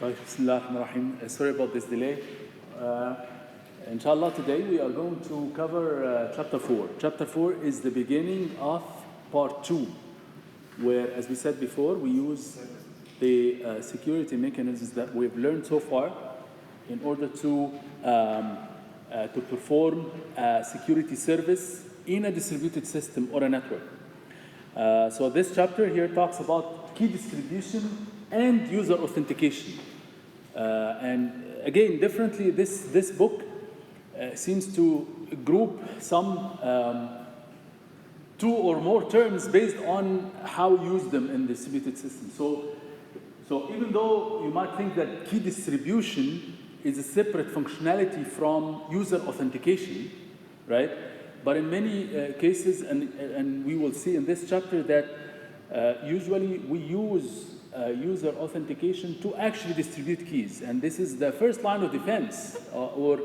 Bismillahirrahmanirrahim. Sorry about this delay. Inshallah, today we are going to cover chapter 4. Chapter 4 is the beginning of part 2, where, as we said before, we use the security mechanisms that we've learned so far in order to perform a security service in a distributed system or a network. So this chapter here talks about key distribution and user authentication. And again, differently, this book seems to group some 2 or more terms based on how you use them in distributed systems. So even though you might think that key distribution is a separate functionality from user authentication, right? But in many cases, and we will see in this chapter that usually we use user authentication to actually distribute keys. And this is the first line of defense, or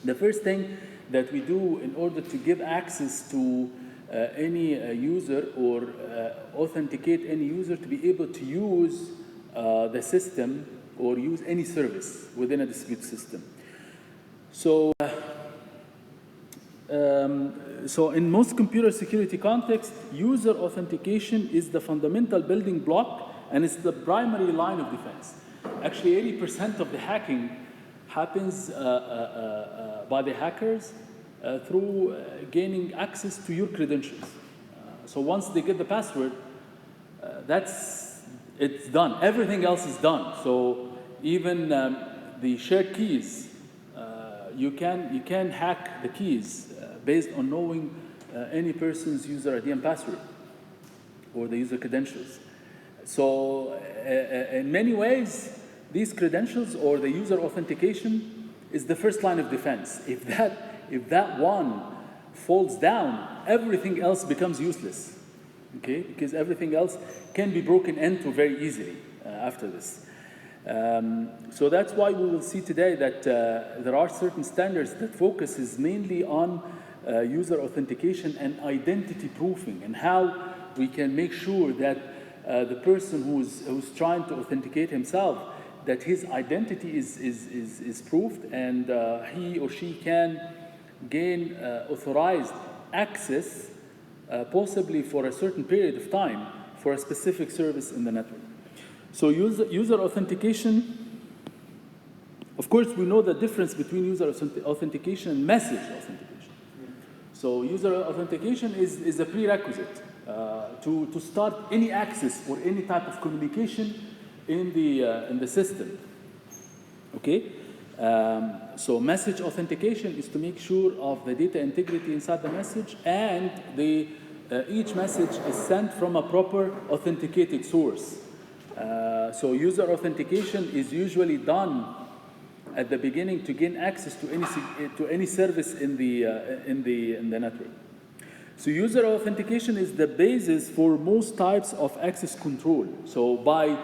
the first thing that we do in order to give access to any user or authenticate any user to be able to use the system or use any service within a distributed system. So in most computer security contexts, user authentication is the fundamental building block and it's the primary line of defense. Actually, 80% of the hacking happens by the hackers through gaining access to your credentials. So once they get the password, it's done. Everything else is done. So even the shared keys, you can hack the keys based on knowing any person's user ID and password or the user credentials. So in many ways, these credentials or the user authentication is the first line of defense. If that one falls down, everything else becomes useless, okay? Because everything else can be broken into very easily after this. So that's why we will see today that there are certain standards that focuses mainly on user authentication and identity proofing, and how we can make sure that the person who's trying to authenticate himself, that his identity is proved, and he or she can gain authorized access, possibly for a certain period of time, for a specific service in the network. So user authentication, of course, we know the difference between user authentication and message authentication. So user authentication is a prerequisite to start any access or any type of communication in the system. Okay. So message authentication is to make sure of the data integrity inside the message, and each message is sent from a proper authenticated source. So user authentication is usually done at the beginning to gain access to any service in the network. So user authentication is the basis for most types of access control. So by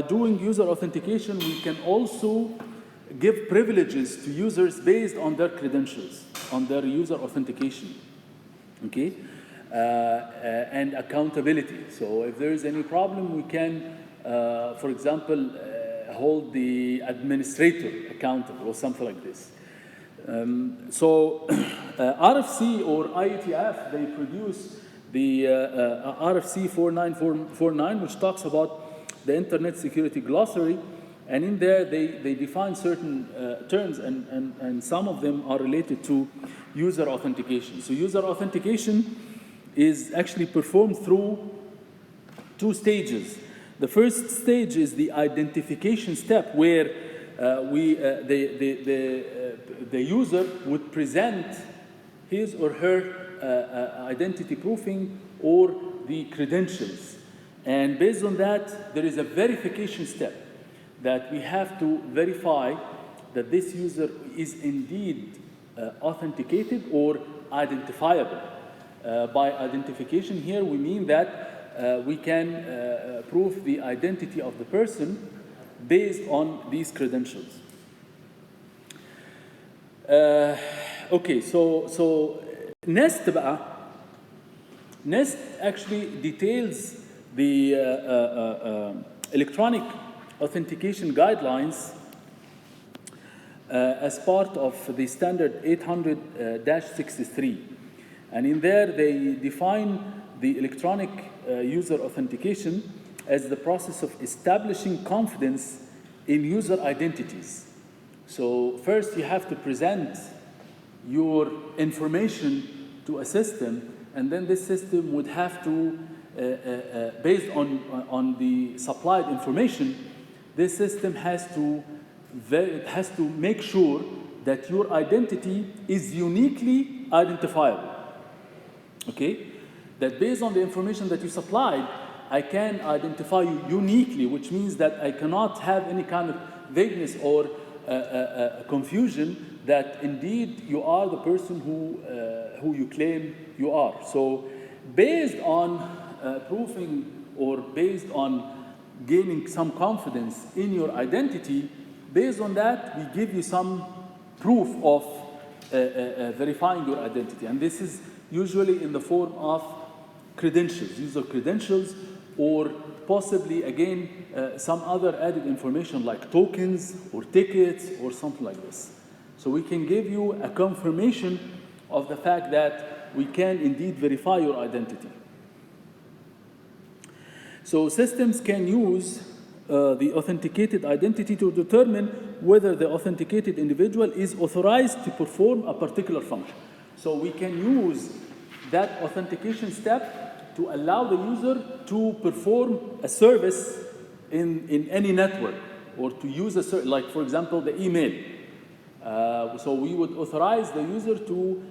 doing user authentication, we can also give privileges to users based on their credentials, on their user authentication, okay? And accountability. So if there is any problem, we can, for example, hold the administrator accountable or something like this. So RFC or IETF, they produce the RFC 49449, which talks about the Internet Security Glossary, and in there they define certain terms, and some of them are related to user authentication. So user authentication is actually performed through 2 stages. The first stage is the identification step, where the user would present his or her identity proofing or the credentials. And based on that, there is a verification step that we have to verify that this user is indeed authenticated or identifiable. By identification here, we mean that we can prove the identity of the person based on these credentials. Okay, so NEST actually details the electronic authentication guidelines as part of the standard 800-63. And in there, they define the electronic user authentication as the process of establishing confidence in user identities. So first, you have to present your information to a system, and then this system would have to, based on the supplied information, this system has to make sure that your identity is uniquely identifiable. Okay? That based on the information that you supplied, I can identify you uniquely, which means that I cannot have any kind of vagueness or confusion that indeed you are the person who you claim you are. So based on proving or based on gaining some confidence in your identity, based on that, we give you some proof of verifying your identity. And this is usually in the form of credentials, user credentials, or possibly, again, some other added information like tokens or tickets or something like this. So we can give you a confirmation of the fact that we can indeed verify your identity. So systems can use the authenticated identity to determine whether the authenticated individual is authorized to perform a particular function. So we can use that authentication step to allow the user to perform a service in any network, or to use a service, like for example, the email. So we would authorize the user to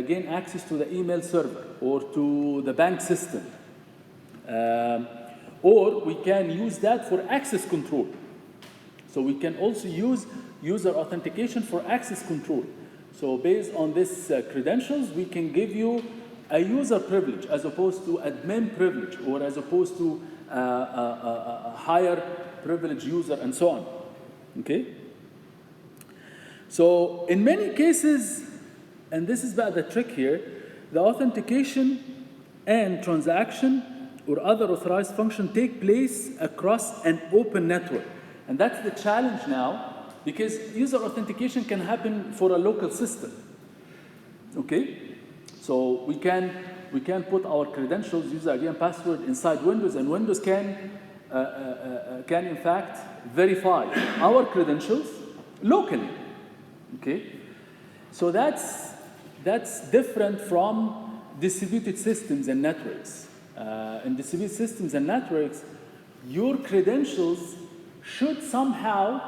gain access to the email server or to the bank system. Or we can use that for access control. So we can also use user authentication for access control. So based on these credentials, we can give you a user privilege as opposed to admin privilege, or as opposed to a higher privilege user, and so on. Okay? So in many cases, and this is about the trick here, the authentication and transaction or other authorized function take place across an open network. And that's the challenge now, because user authentication can happen for a local system. Okay? So we can put our credentials, user ID and password, inside Windows, and Windows can in fact verify our credentials locally. Okay? So that's different from distributed systems and networks. In distributed systems and networks, your credentials should somehow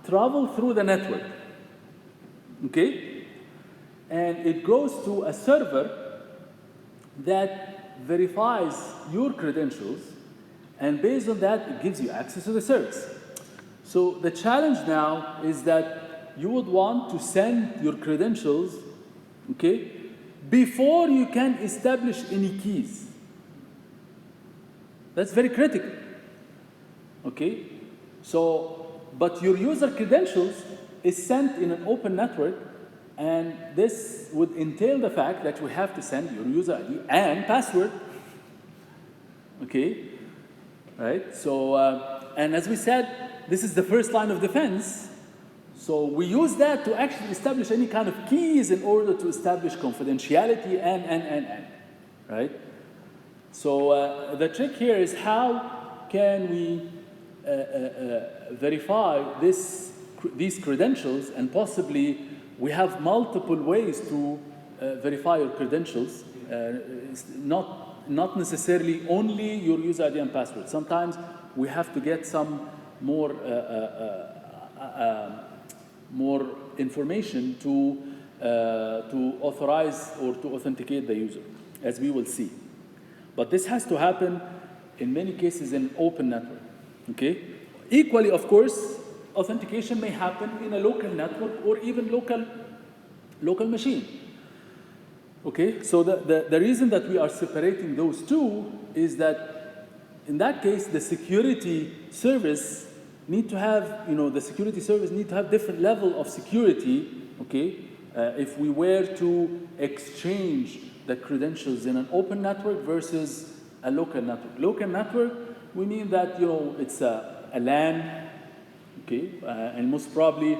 travel through the network. Okay? And it goes to a server that verifies your credentials, and based on that, it gives you access to the service. So the challenge now is that you would want to send your credentials, okay, before you can establish any keys. That's very critical. Okay? So, but your user credentials is sent in an open network, and this would entail the fact that we have to send your user ID and password. Okay? Right? So, and as we said, this is the first line of defense. So we use that to actually establish any kind of keys in order to establish confidentiality and. Right? So the trick here is how can we verify these credentials, and possibly we have multiple ways to verify your credentials. It's not necessarily only your user ID and password. Sometimes we have to get some more information to authorize or to authenticate the user, as we will see. But this has to happen in many cases in open network. Okay? Equally, of course, authentication may happen in a local network or even local machine. Okay? So the reason that we are separating those two is that in that case, the security service need to have, different level of security, okay? If we were to exchange the credentials in an open network versus a local network. Local network, we mean that, it's a LAN okay? And most probably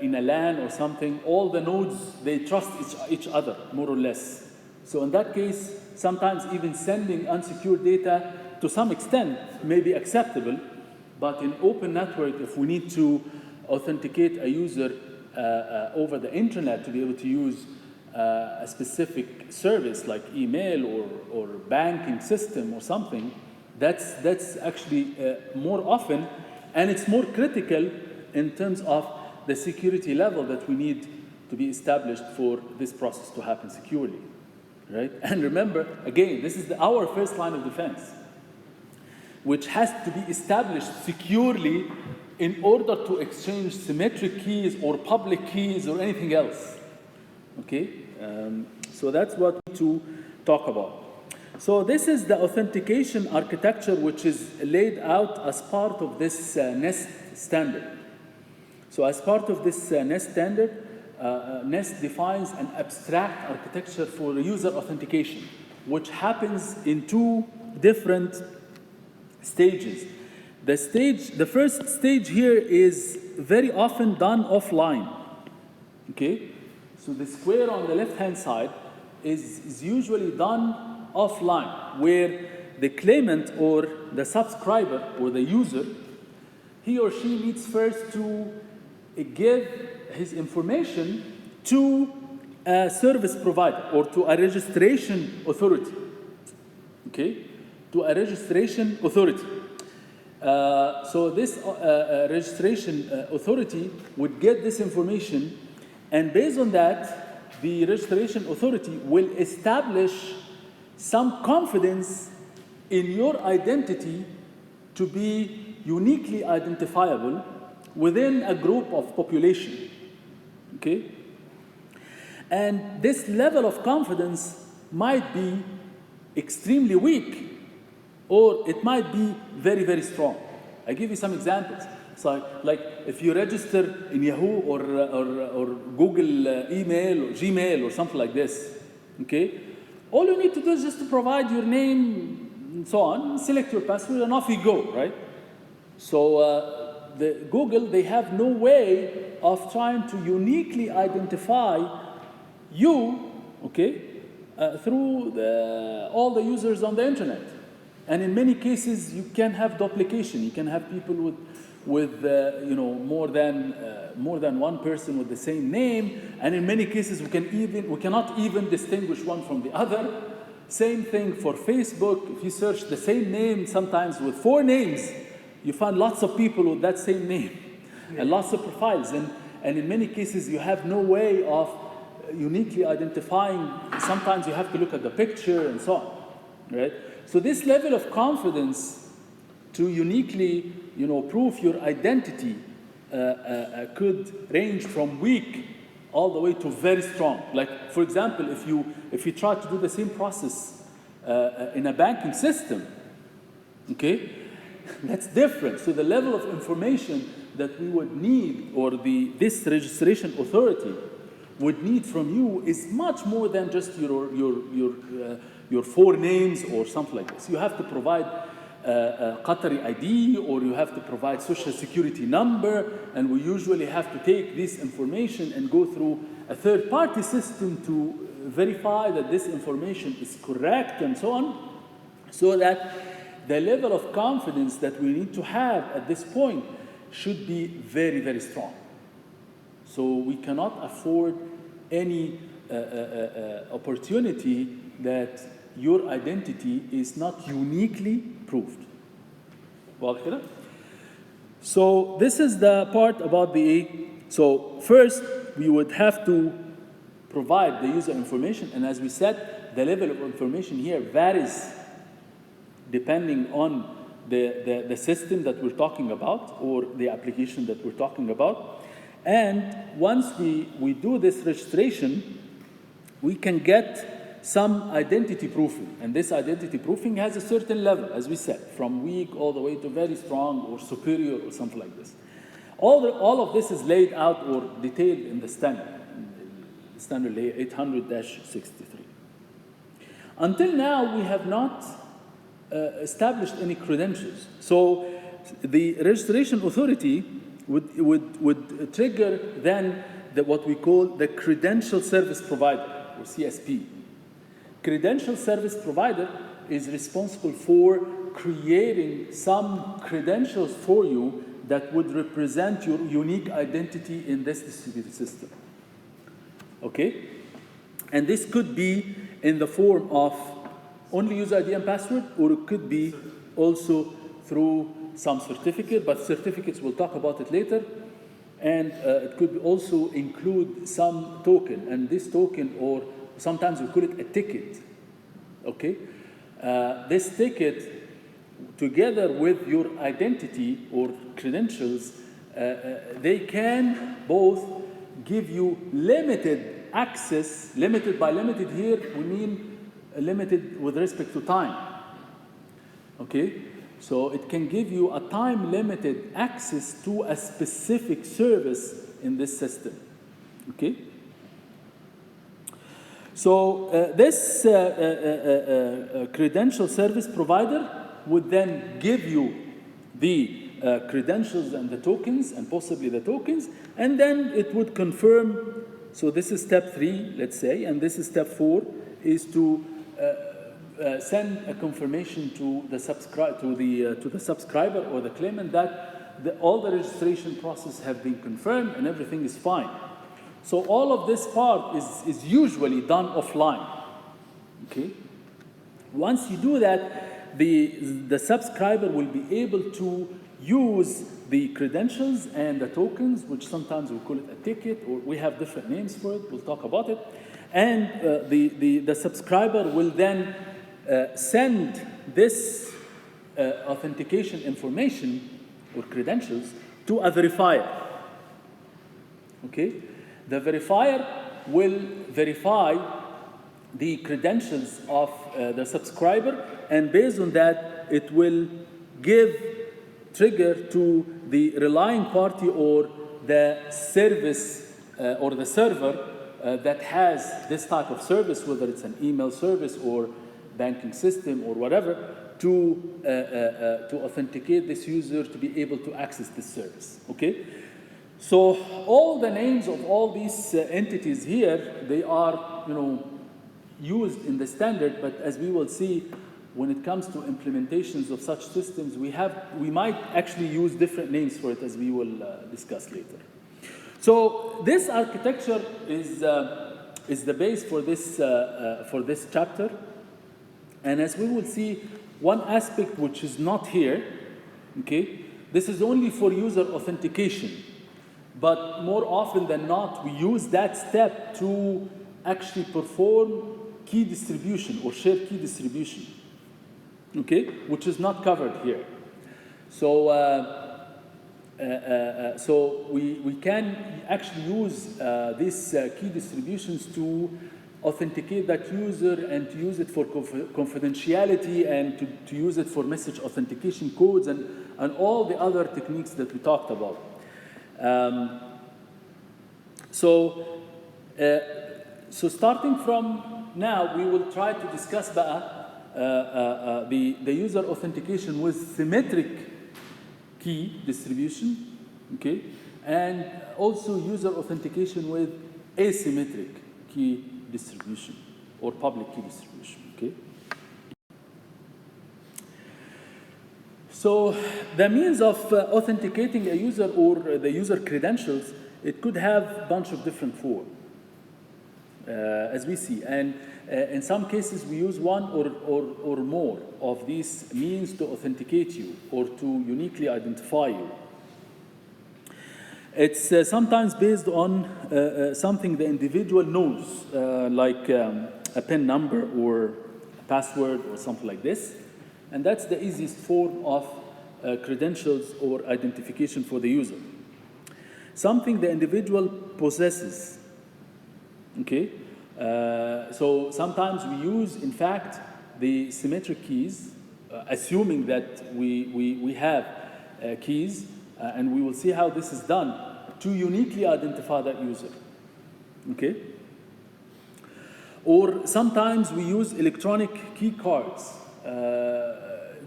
in a LAN or something, all the nodes, they trust each other, more or less. So in that case, sometimes even sending unsecured data to some extent may be acceptable, but in open network, if we need to authenticate a user over the internet to be able to use a specific service like email or banking system or something, that's actually more often, and it's more critical in terms of the security level that we need to be established for this process to happen securely, right? And remember, again, this is our first line of defense, which has to be established securely in order to exchange symmetric keys or public keys or anything else, okay? So that's what we need to talk about. So this is the authentication architecture which is laid out as part of this NEST standard. So as part of this NEST standard, NEST defines an abstract architecture for user authentication, which happens in two different stages. The first stage here is very often done offline, okay? So the square on the left-hand side is usually done offline, where the claimant or the subscriber or the user, he or she needs first to give his information to a service provider or to a registration authority, okay? To a registration authority. So this registration authority would get this information, and based on that, the registration authority will establish some confidence in your identity to be uniquely identifiable within a group of population, okay? And this level of confidence might be extremely weak, or it might be very, very strong. I give you some examples. So like if you register in Yahoo or Google email or Gmail or something like this, okay? All you need to do is just to provide your name and so on, select your password, and off you go, right? So the Google, they have no way of trying to uniquely identify you, okay, through all the users on the internet. And in many cases, you can have duplication. You can have people with you know, more than one person with the same name. And in many cases, we cannot even distinguish one from the other. Same thing for Facebook. If you search the same name, sometimes with 4 names, you find lots of people with that same name, and lots of profiles. And in many cases, you have no way of uniquely identifying. Sometimes you have to look at the picture and so on, right? So this level of confidence to uniquely, you know, prove your identity could range from weak all the way to very strong. Like, for example, if you try to do the same process in a banking system, okay, that's different. So the level of information that we would need, or this registration authority would need from you, is much more than just your 4 names or something like this. You have to provide Qatari ID, or you have to provide social security number, and we usually have to take this information and go through a third-party system to verify that this information is correct and so on, so that the level of confidence that we need to have at this point should be very, very strong. So we cannot afford any opportunity that your identity is not uniquely proved. So this is the part about so first we would have to provide the user information, and as we said, the level of information here varies depending on the system that we're talking about or the application that we're talking about. And once we do this registration, we can get some identity proofing. And this identity proofing has a certain level, as we said, from weak all the way to very strong or superior or something like this. All of this is laid out or detailed in the standard layer 800-63. Until now, we have not established any credentials. So the registration authority would trigger then what we call the credential service provider, or CSP. Credential service provider is responsible for creating some credentials for you that would represent your unique identity in this distributed system. Okay? And this could be in the form of only user ID and password, or it could be also through some certificate, but certificates, we'll talk about it later. And it could also include some token, and this token, or sometimes we call it a ticket, okay? This ticket, together with your identity or credentials, they can both give you limited access. Limited by limited here, we mean limited with respect to time, okay? So it can give you a time-limited access to a specific service in this system, okay? So this credential service provider would then give you the credentials and the tokens, and possibly the tokens, and then it would confirm. So this is step 3, let's say, and this is step 4, is to send a confirmation to the subscriber or the claimant that all the registration process have been confirmed and everything is fine. So all of this part is usually done offline. Okay. Once you do that, the subscriber will be able to use the credentials and the tokens, which sometimes we call it a ticket, or we have different names for it. We'll talk about it. And the subscriber will then send this authentication information or credentials to a verifier. Okay? The verifier will verify the credentials of the subscriber, and based on that, it will give trigger to the relying party or the service or the server that has this type of service, whether it's an email service or banking system or whatever, to authenticate this user to be able to access this service, okay? So all the names of all these entities here, they are, used in the standard, but as we will see, when it comes to implementations of such systems, we might actually use different names for it, as we will discuss later. So this architecture is the base for this chapter. And as we will see, one aspect which is not here, okay, this is only for user authentication. But more often than not, we use that step to actually perform key distribution or shared key distribution, okay, which is not covered here. So, so we can actually use these key distributions to authenticate that user and to use it for confidentiality and to use it for message authentication codes and all the other techniques that we talked about. So starting from now, we will try to discuss the user authentication with symmetric key distribution, okay, and also user authentication with asymmetric key distribution or public key distribution, okay? So the means of authenticating a user or the user credentials, it could have a bunch of different forms, as we see. And in some cases, we use one or more of these means to authenticate you or to uniquely identify you. It's sometimes based on something the individual knows, like a PIN number or a password or something like this. And that's the easiest form of credentials or identification for the user. Something the individual possesses, okay? So sometimes we use, in fact, the symmetric keys, assuming that we have keys, and we will see how this is done to uniquely identify that user, okay? Or sometimes we use electronic key cards.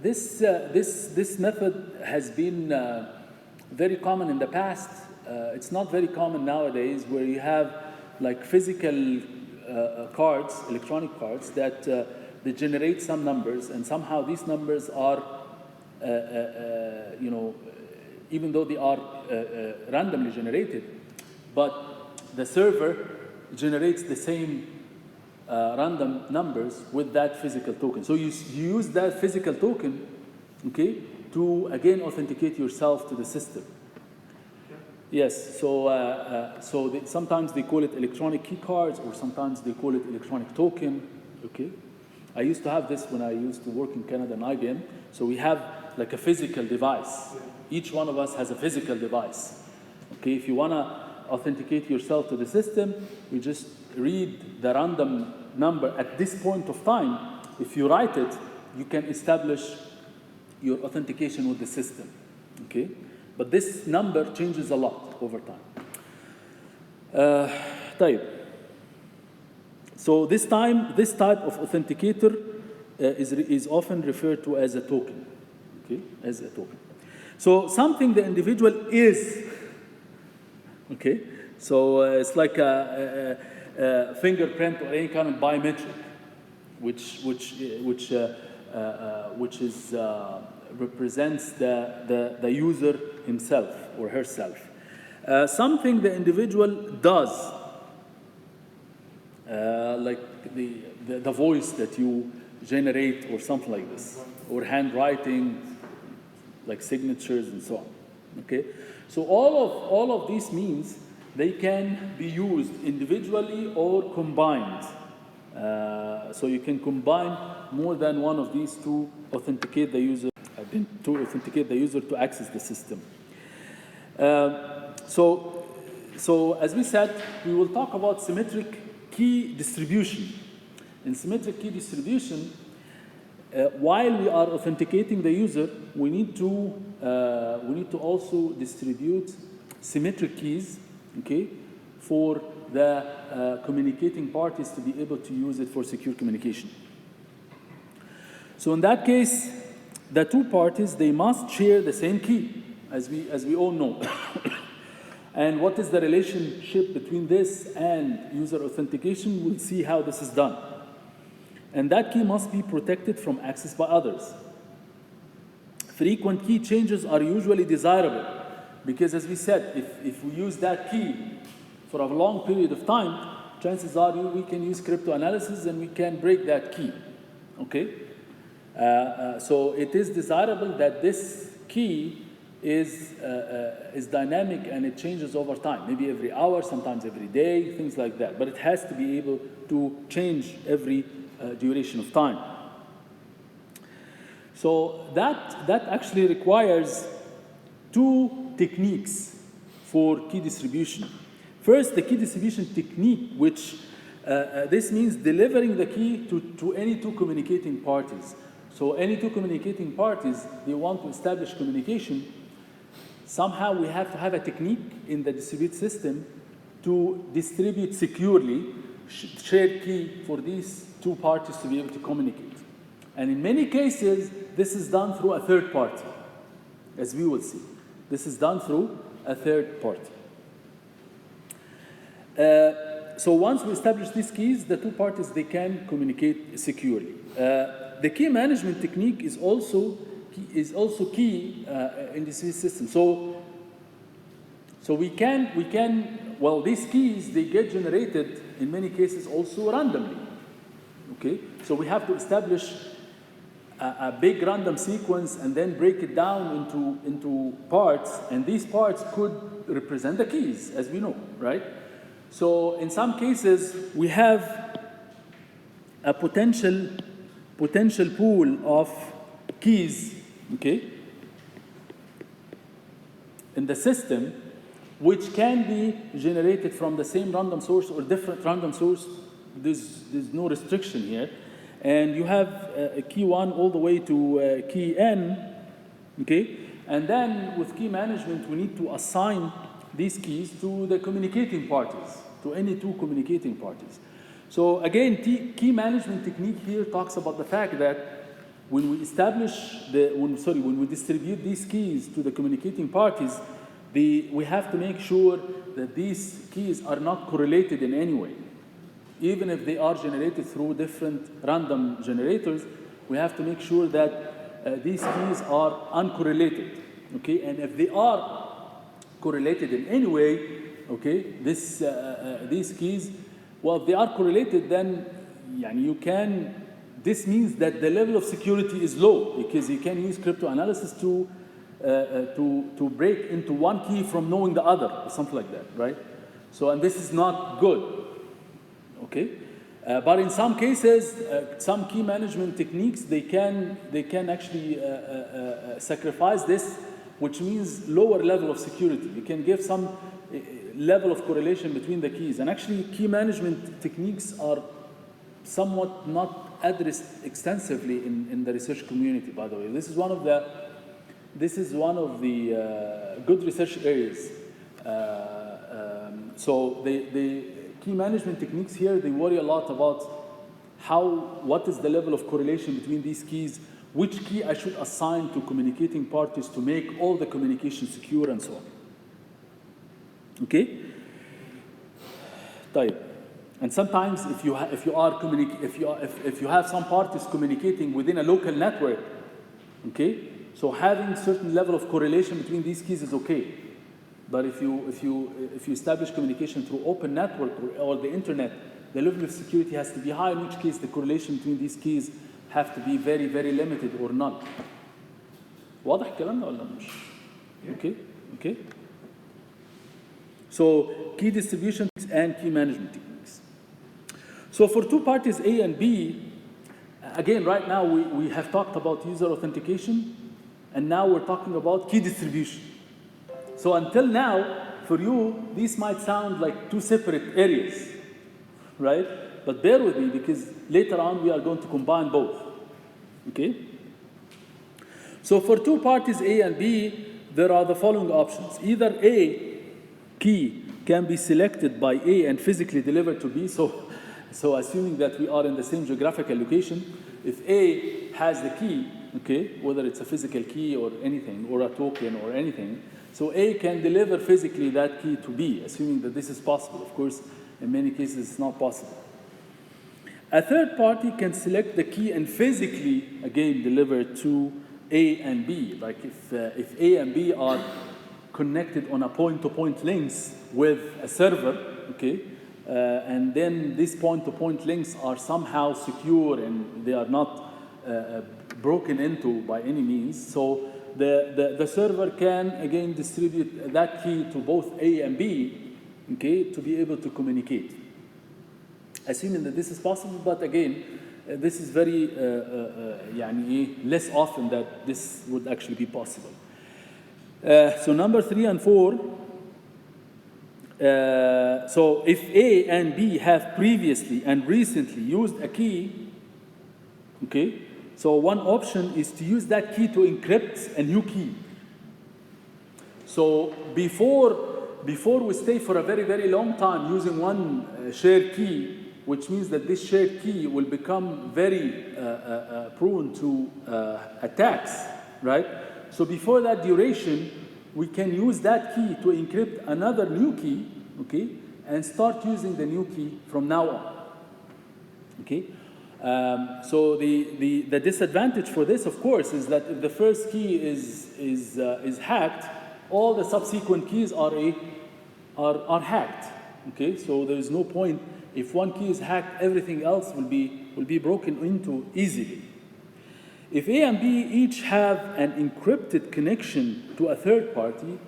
This method has been very common in the past. It's not very common nowadays, where you have like physical cards, electronic cards, that they generate some numbers, and somehow these numbers are, you know, even though they are randomly generated, but the server generates the same random numbers with that physical token. So you use that physical token, okay, to again authenticate yourself to the system. Yes, so sometimes they call it electronic key cards, or sometimes they call it electronic token, okay? I used to have this when I used to work in Canada and IBM. So we have like a physical device. Each one of us has a physical device, okay? If you wanna authenticate yourself to the system, you just read the random number at this point of time. If you write it, you can establish your authentication with the system, okay? But this number changes a lot over time. طيب. So this type of authenticator is often referred to as a token, okay? As a token. So something the individual is, okay? So it's like a fingerprint or any kind of biometric, which is represents the user himself or herself. Something the individual does, like the voice that you generate or something like this, or handwriting, like signatures and so on, okay? So all of these means, they can be used individually or combined. So you can combine more than one of these to authenticate the user, to access the system. So as we said, we will talk about symmetric key distribution. In symmetric key distribution, while we are authenticating the user, we need to also distribute symmetric keys, okay, for the communicating parties to be able to use it for secure communication. So in that case, the two parties, they must share the same key, as we all know. And what is the relationship between this and user authentication? We'll see how this is done. And that key must be protected from access by others. Frequent key changes are usually desirable, because as we said, if we use that key for a long period of time, chances are we can use cryptanalysis and we can break that key, okay? So it is desirable that this key is dynamic and it changes over time, maybe every hour, sometimes every day, things like that. But it has to be able to change every duration of time. So that actually requires two techniques for key distribution. First, the key distribution technique, which this means delivering the key to any two communicating parties. So any two communicating parties, they want to establish communication. Somehow we have to have a technique in the distributed system to distribute securely shared key for these two parties to be able to communicate. And in many cases, this is done through a third party, as we will see. This is done through a third party. So once we establish these keys, the two parties, they can communicate securely. The key management technique is also key in this system. So we can, well, these keys, they get generated in many cases also randomly, okay? So we have to establish a big random sequence and then break it down into parts, and these parts could represent the keys, as we know, right? So in some cases, we have a potential pool of keys, okay, in the system, which can be generated from the same random source or different random source. There's no restriction here. And you have a key 1 all the way to key n, okay? And then with key management, we need to assign these keys to the communicating parties, to any two communicating parties. So again, key management technique here talks about the fact that when we distribute these keys to the communicating parties, we have to make sure that these keys are not correlated in any way. Even if they are generated through different random generators, we have to make sure that these keys are uncorrelated, okay? And if they are correlated in any way, okay, these keys, well, if they are correlated, then you can, this means that the level of security is low, because you can use cryptanalysis to break into one key from knowing the other, or something like that, right? So, and this is not good, okay? But in some cases, some key management techniques, they can actually sacrifice this, which means lower level of security. You can give some level of correlation between the keys. And actually, key management techniques are somewhat not addressed extensively in the research community, by the way. This is one of the good research areas. So the key management techniques here, they worry a lot about what is the level of correlation between these keys, which key I should assign to communicating parties to make all the communication secure, and so on. Okay? طيب. And sometimes if you have some parties communicating within a local network, okay, so having certain level of correlation between these keys is okay. But if you establish communication through open network or the internet, the level of security has to be high. In which case, the correlation between these keys have to be very, very limited or none. واضح كلامنا ولا مش؟ Okay, okay. So key distribution and key management techniques. So for two parties A and B, again, right now we have talked about user authentication, and now we're talking about key distribution. So until now, for you, these might sound like two separate areas, right? But bear with me, because later on we are going to combine both, okay? So for two parties A and B, there are the following options. Either A key can be selected by A and physically delivered to B. So assuming that we are in the same geographical location, if A has the key, okay, whether it's a physical key or anything, or a token or anything, so A can deliver physically that key to B, assuming that this is possible. Of course, in many cases, it's not possible. A third party can select the key and physically, again, deliver to A and B. Like if A and B are connected on a point-to-point links with a server, okay, and then these point-to-point links are somehow secure and they are not broken into by any means. So the server can, again, distribute that key to both A and B, okay, to be able to communicate. Assuming that this is possible, but again, this is very less often that this would actually be possible. So number 3 and 4, so if A and B have previously and recently used a key, okay, so one option is to use that key to encrypt a new key. So before we stay for a very, very long time using one shared key, which means that this shared key will become very prone to attacks, right? So before that duration, we can use that key to encrypt another new key, okay, and start using the new key from now on, okay? So the disadvantage for this, of course, is that if the first key is hacked, all the subsequent keys are hacked, okay? So there is no point. If one key is hacked, everything else will be broken into easily. If A and B each have an encrypted connection to a third party,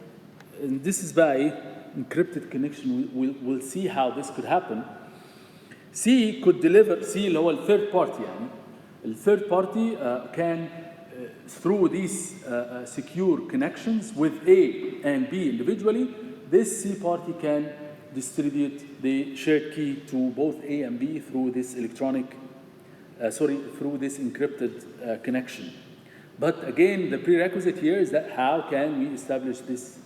and this is by encrypted connection, we'll see how this could happen. C could deliver, C اللي هو الثird party يعني. The third party can, through these secure connections with A and B individually, this C party can distribute the shared key to both A and B through this through this encrypted connection. But again, the prerequisite here is that how can we establish this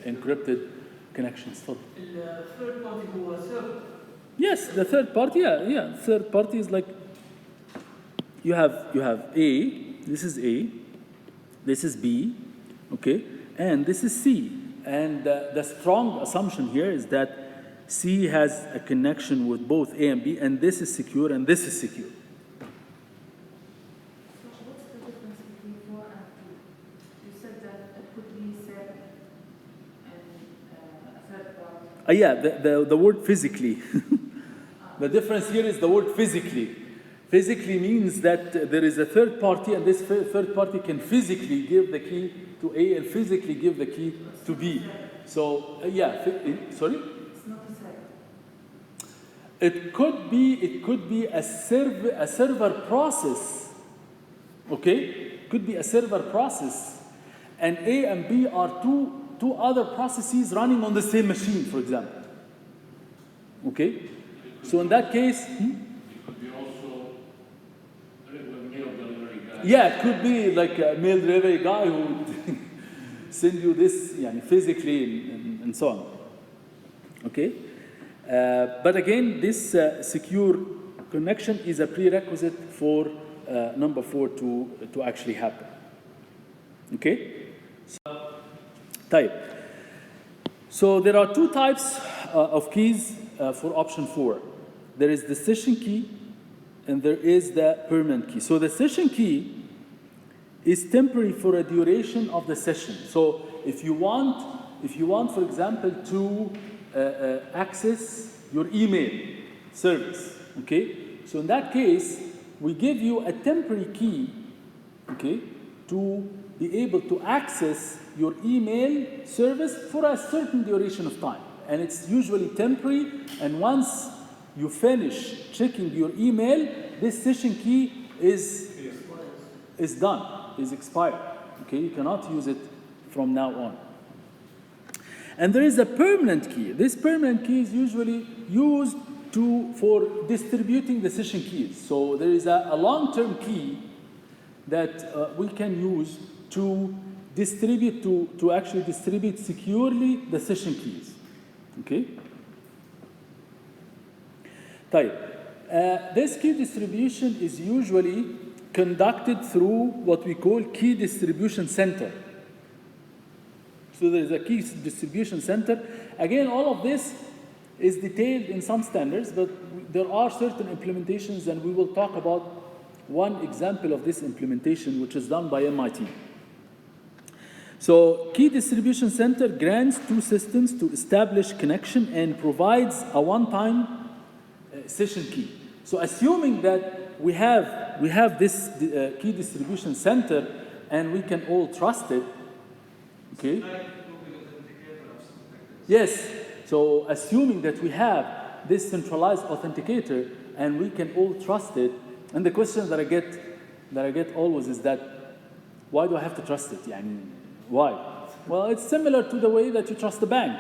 encrypted connections? The third party who was server. Yes, the third party, yeah. Third party is like, you have A, this is A, this is B, okay, and this is C. And the strong assumption here is that C has a connection with both A and B, and this is secure and this is secure. So what's the difference between 4 and 2? You said that it could be said and a third part. Yeah, the word physically. The difference here is the word physically. Physically means that there is a third party, and this third party can physically give the key to A and physically give the key to B. So, sorry? It's not a set. It could be a server process, okay? It could be a server process, and A and B are two other processes running on the same machine, for example. Okay? So in that case, It could be also a mail delivery guy. yeah, it could be like a mail delivery guy who would send you this physically and so on. Okay? But again, this secure connection is a prerequisite for number 4 to actually happen. Okay? So there are two types of keys for option 4. There is the session key and there is the permanent key. So the session key is temporary for a duration of the session. So if you want, for example, to access your email service, okay? So in that case, we give you a temporary key, okay, to be able to access your email service for a certain duration of time. And it's usually temporary, and once you finish checking your email, this session key is done, is expired, okay? You cannot use it from now on. And there is a permanent key. This permanent key is usually used for distributing the session keys. So there is a long-term key that we can use to distribute, to actually distribute securely the session keys. Okay? This key distribution is usually conducted through what we call key distribution center. So there is a key distribution center. Again, all of this is detailed in some standards, but there are certain implementations, and we will talk about one example of this implementation, which is done by MIT. So key distribution center grants two systems to establish connection and provides a one-time session key. So assuming that we have this key distribution center and we can all trust it, okay? Yes. So assuming that we have this centralized authenticator and we can all trust it, and the question that I get always is that, why do I have to trust it? Why? Well, it's similar to the way that you trust the bank.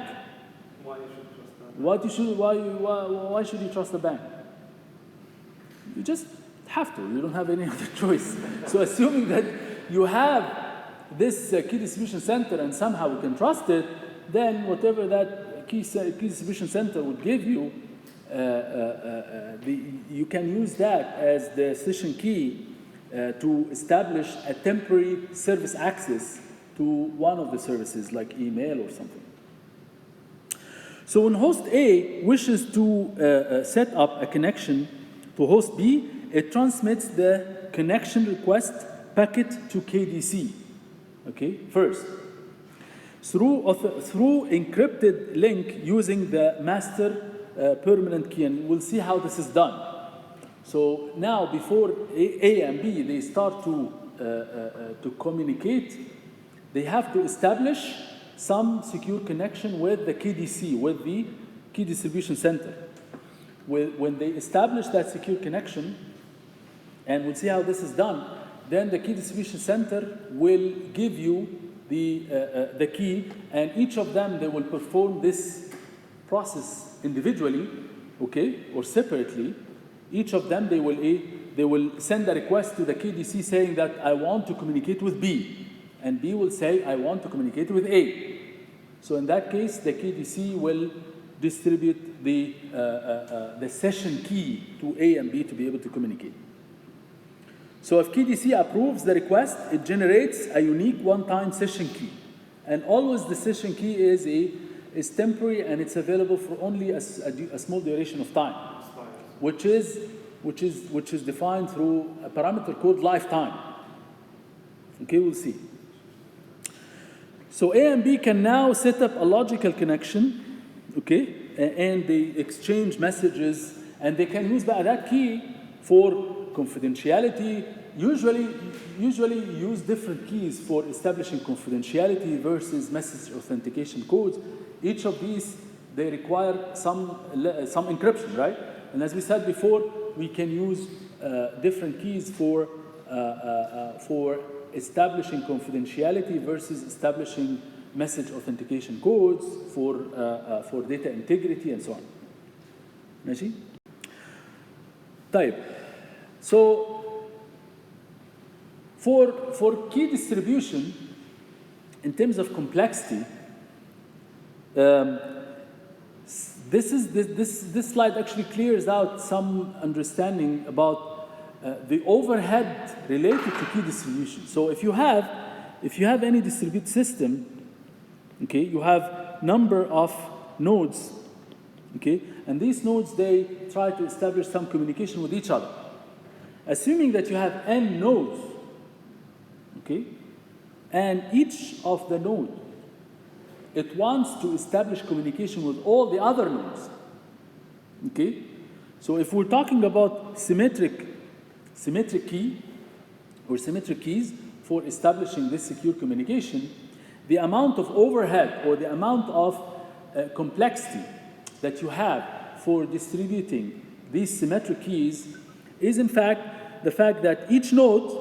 Why you should trust that? Why should you trust the bank? You just have to. You don't have any other choice. So assuming that you have this key distribution center and somehow we can trust it, then whatever that key distribution center would give you, you can use that as the session key to establish a temporary service access to one of the services, like email or something. So when host A wishes to set up a connection to host B, it transmits the connection request packet to KDC, okay, first. Through encrypted link using the master permanent key, and we'll see how this is done. So now, before A and B they start to communicate, they have to establish some secure connection with the KDC, with the key distribution center. When they establish that secure connection, and we'll see how this is done, then the key distribution center will give you the key, and each of them, they will perform this process individually, okay, or separately. Each of them, they will send a request to the KDC saying that I want to communicate with B, and B will say I want to communicate with A. So in that case, the KDC will distribute the session key to A and B to be able to communicate. So if KDC approves the request, it generates a unique one-time session key. And always the session key is temporary, and it's available for only a small duration of time, which is defined through a parameter called lifetime. Okay, we'll see. So A and B can now set up a logical connection, okay, and they exchange messages, and they can use that key for confidentiality. Usually use different keys for establishing confidentiality versus message authentication codes. Each of these, they require some encryption, right? And as we said before, we can use different keys for establishing confidentiality versus establishing message authentication codes for data integrity and so on. ماشي؟ طيب. So for key distribution, in terms of complexity, this slide actually clears out some understanding about the overhead related to key distribution. So if you have any distributed system, okay, you have number of nodes, okay, and these nodes, they try to establish some communication with each other. Assuming that you have n nodes, okay, and each of the nodes, it wants to establish communication with all the other nodes, okay? So if we're talking about symmetric key or symmetric keys for establishing this secure communication, the amount of overhead or the amount of complexity that you have for distributing these symmetric keys is in fact the fact that each node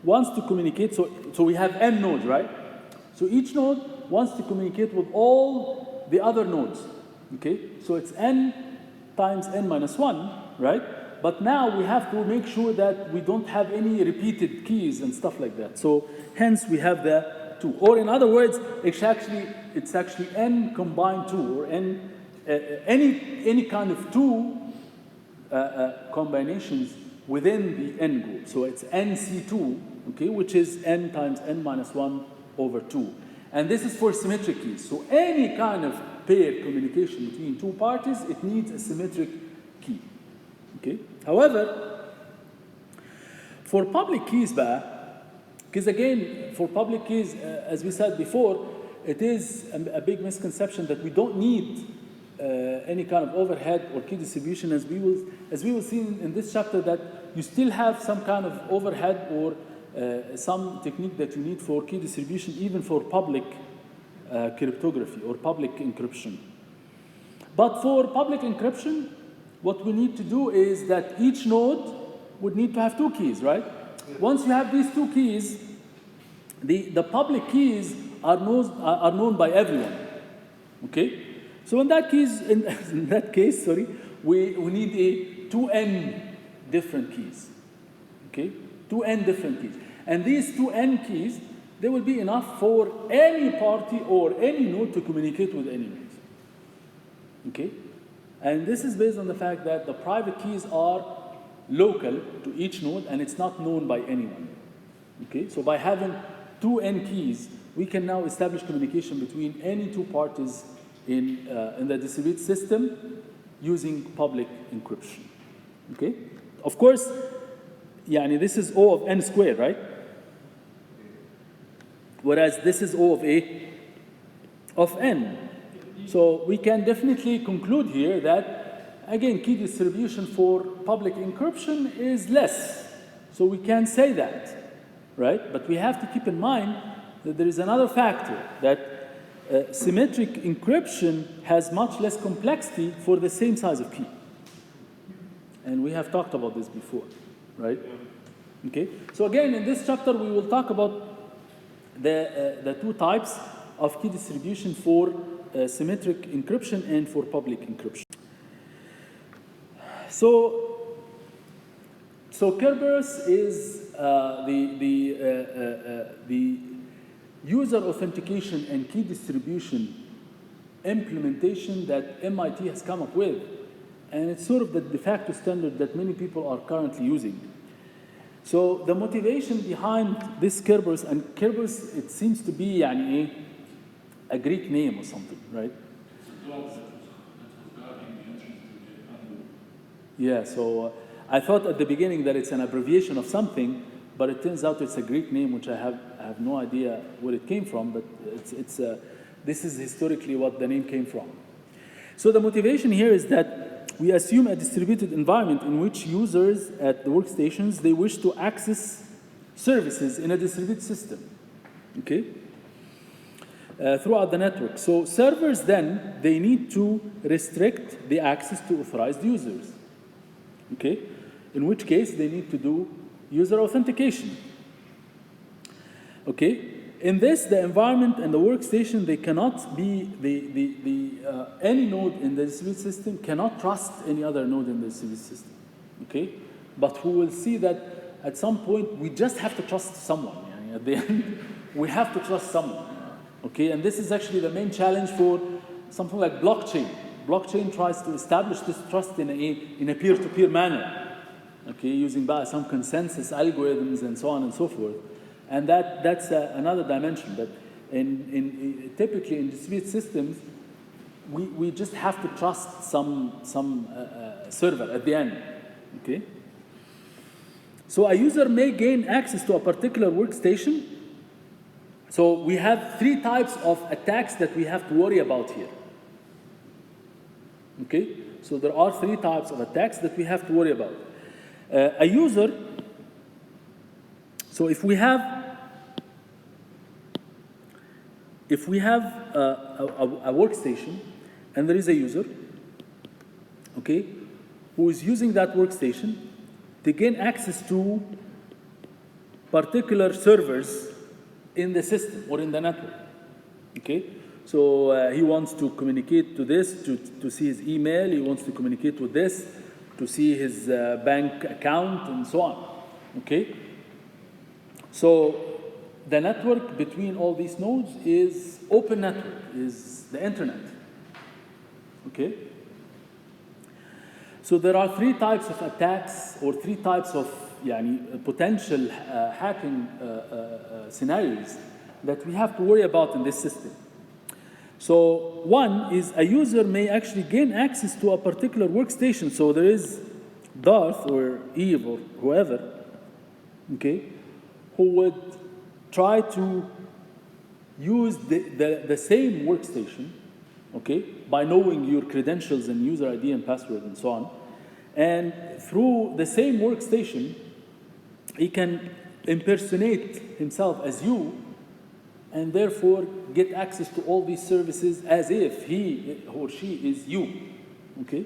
wants to communicate. So we have n nodes, right? So each node wants to communicate with all the other nodes, okay? So it's n times n minus 1, right? But now we have to make sure that we don't have any repeated keys and stuff like that. So hence we have the 2. Or in other words, it's actually n combined 2, or n any kind of 2 combinations within the n group. So it's nc2, okay, which is n times n minus 1 over 2. And this is for symmetric keys. So any kind of paired communication between two parties, it needs a symmetric key. Okay? However, for public keys, because again, for public keys, as we said before, it is a big misconception that we don't need any kind of overhead or key distribution, as we will see in this chapter, that you still have some kind of overhead or some technique that you need for key distribution, even for public cryptography or public encryption. But for public encryption, what we need to do is that each node would need to have 2 keys, right? Once you have these 2 keys, the public keys are known by everyone, okay? So in that case, we need a 2n different keys, okay? 2n different keys. And these 2n keys, they will be enough for any party or any node to communicate with any node, okay? And this is based on the fact that the private keys are local to each node and it's not known by anyone, okay? So by having 2n keys, we can now establish communication between any 2 parties in the distributed system using public encryption, okay? Of course, this is O of n squared, right? Whereas this is O of n. So we can definitely conclude here that, again, key distribution for public encryption is less. So we can say that, right? But we have to keep in mind that there is another factor, that symmetric encryption has much less complexity for the same size of key. And we have talked about this before, right? Okay. So again, in this chapter, we will talk about the 2 types of key distribution for symmetric encryption and for public encryption. So Kerberos is the user authentication and key distribution implementation that MIT has come up with, and it's sort of the de facto standard that many people are currently using. So the motivation behind this Kerberos, and Kerberos, it seems to be يعني a Greek name or something, right? It's a dog that was guarding the entrance to the underworld. Yeah, so I thought at the beginning that it's an abbreviation of something, but it turns out it's a Greek name, which I have no idea where it came from, but this is historically what the name came from. So the motivation here is that we assume a distributed environment in which users at the workstations, they wish to access services in a distributed system, okay? Throughout the network. So servers then, they need to restrict the access to authorized users, okay? In which case they need to do user authentication, okay? In this, the environment and the workstation, they cannot be, any node in the distributed system cannot trust any other node in the distributed system, okay? But we will see that at some point, we just have to trust someone. At the end, we have to trust someone, okay? And this is actually the main challenge for something like blockchain. Blockchain tries to establish this trust in a peer-to-peer manner, okay, using some consensus algorithms and so on and so forth. And that's another dimension. But typically in distributed systems, we just have to trust some server at the end, okay? So a user may gain access to a particular workstation. So we have 3 types of attacks that we have to worry about here, okay? So there are 3 types of attacks that we have to worry about. A user, so if we have a workstation and there is a user, okay, who is using that workstation to gain access to particular servers in the system or in the network, okay? So he wants to communicate to this, to see his email, he wants to communicate with this, to see his bank account and so on, okay? So the network between all these nodes is open network, is the internet, okay? So there are 3 types of attacks or 3 types of potential hacking scenarios that we have to worry about in this system. So one is a user may actually gain access to a particular workstation. So there is Darth or Eve or whoever, okay, who would try to use the same workstation, okay, by knowing your credentials and user ID and password and so on. And through the same workstation, he can impersonate himself as you and therefore get access to all these services as if he or she is you, okay?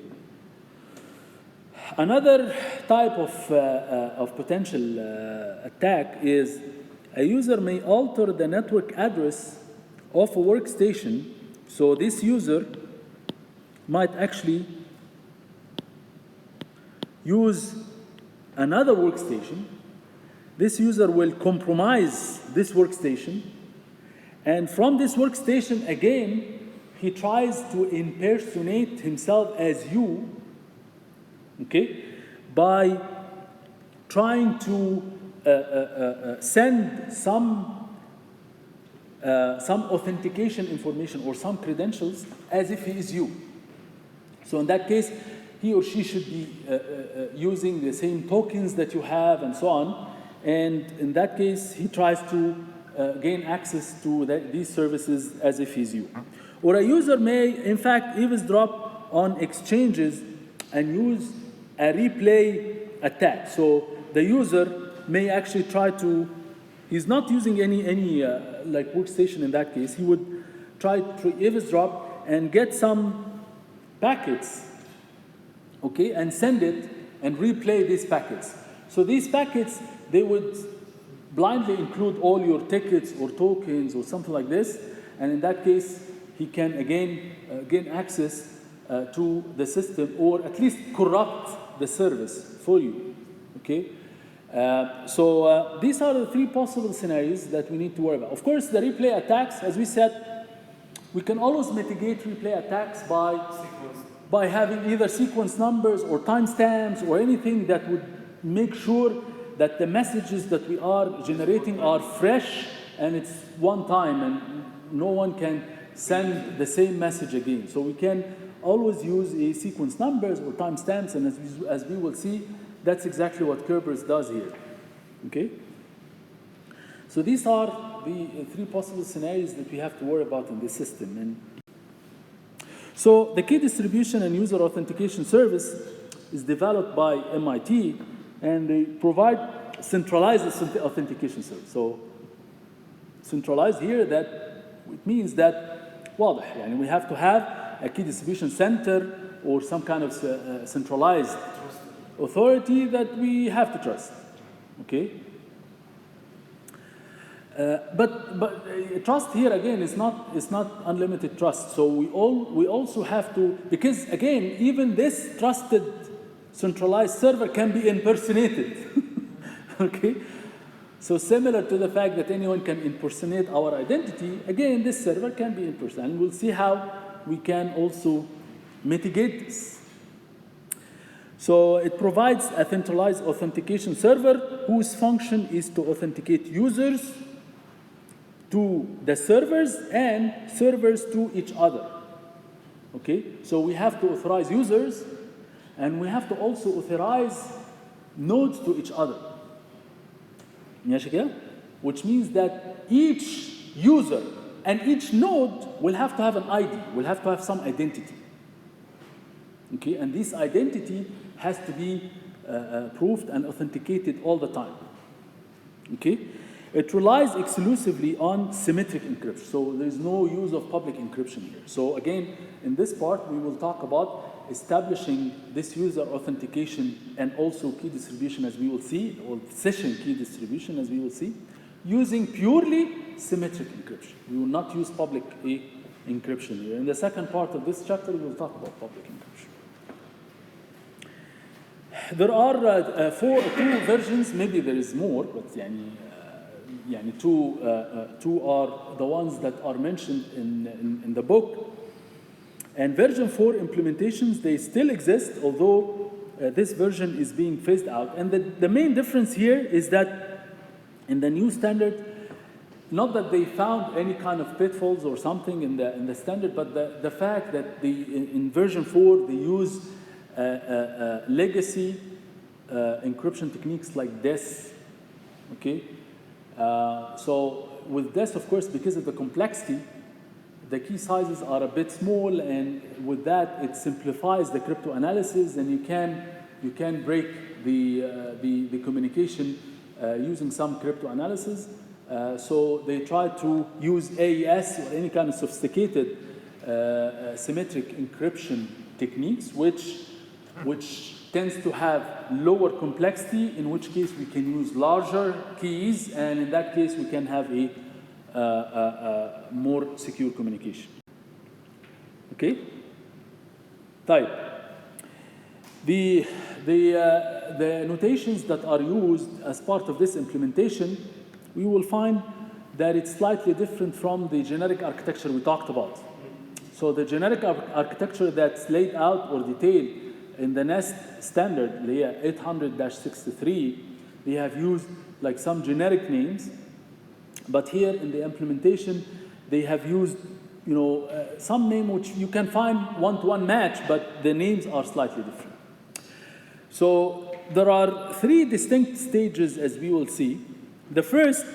Another type of potential attack is a user may alter the network address of a workstation. So this user might actually use another workstation. This user will compromise this workstation. And from this workstation, again, he tries to impersonate himself as you, okay, by trying to send some authentication information or some credentials as if he is you. So in that case, he or she should be using the same tokens that you have and so on. And in that case, he tries to gain access to these services as if he's you. Or a user may, in fact, eavesdrop on exchanges and use a replay attack. So the user may actually try to, he's not using any like workstation in that case, he would try to eavesdrop and get some packets, okay, and send it and replay these packets. So these packets, they would blindly include all your tickets or tokens or something like this, and in that case, he can again gain access to the system or at least corrupt the service for you, okay? So these are the 3 possible scenarios that we need to worry about. Of course, the replay attacks, as we said, we can always mitigate replay attacks by having either sequence numbers or timestamps or anything that would make sure that the messages that we are generating are fresh and it's one time and no one can send the same message again. So we can always use a sequence numbers or timestamps, and as we will see, that's exactly what Kerberos does here. Okay? So these are the three possible scenarios that we have to worry about in this system. And so the key distribution and user authentication service is developed by MIT, and they provide centralized authentication service. So centralized here, that it means that واضح, يعني we have to have a key distribution center or some kind of centralized authority that we have to trust. Okay? But trust here again is not unlimited trust. So we also have to, because again, even this trusted centralized server can be impersonated. Okay? So similar to the fact that anyone can impersonate our identity, again, this server can be impersonated. And we'll see how we can also mitigate this. So it provides a centralized authentication server whose function is to authenticate users to the servers and servers to each other. Okay? So we have to authorize users, and we have to also authorize nodes to each other. Which means that each user and each node will have to have an ID, will have to have some identity. Okay? And this identity has to be proved and authenticated all the time. Okay? It relies exclusively on symmetric encryption. So there is no use of public encryption here. So again, in this part, we will talk about establishing this user authentication and also key distribution, as we will see, or session key distribution, as we will see, using purely symmetric encryption. We will not use public encryption here. In the second part of this chapter, we will talk about public encryption. There are two versions, maybe there is more, but two are the ones that are mentioned in the book. And version 4 implementations, they still exist, although this version is being phased out. And the main difference here is that in the new standard, not that they found any kind of pitfalls or something in the standard, but the fact that in version 4, they use legacy encryption techniques like this. Okay? So with this, of course, because of the complexity, the key sizes are a bit small, and with that, it simplifies the crypto analysis, and you can break the communication using some crypto analysis. So they try to use AES or any kind of sophisticated symmetric encryption techniques, which tends to have lower complexity, in which case we can use larger keys, and in that case we can have a more secure communication. Okay? Type. The notations that are used as part of this implementation, we will find that it's slightly different from the generic architecture we talked about. So the generic architecture that's laid out or detailed in the NEST standard, the 800-63, they have used like some generic names. But here in the implementation, they have used, some name which you can find one-to-one match, but the names are slightly different. So there are three distinct stages, as we will see. The first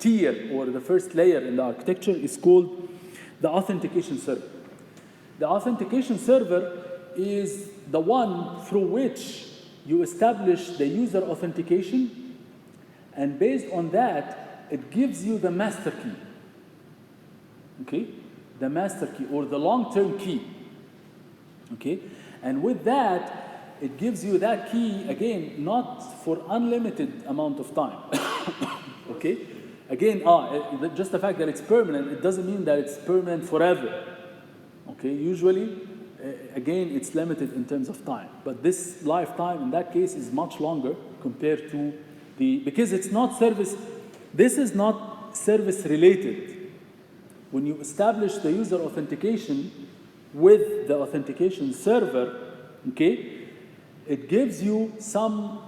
tier, or the first layer in the architecture, is called the authentication server. The authentication server is the one through which you establish the user authentication, and based on that, it gives you the master key. Okay? The master key, or the long-term key. Okay? And with that, it gives you that key, again, not for unlimited amount of time. Okay? Again, just the fact that it's permanent, it doesn't mean that it's permanent forever. Okay? Usually, again, it's limited in terms of time. But this lifetime, in that case, is much longer compared to because it's not service, this is not service related. When you establish the user authentication with the authentication server, okay, it gives you some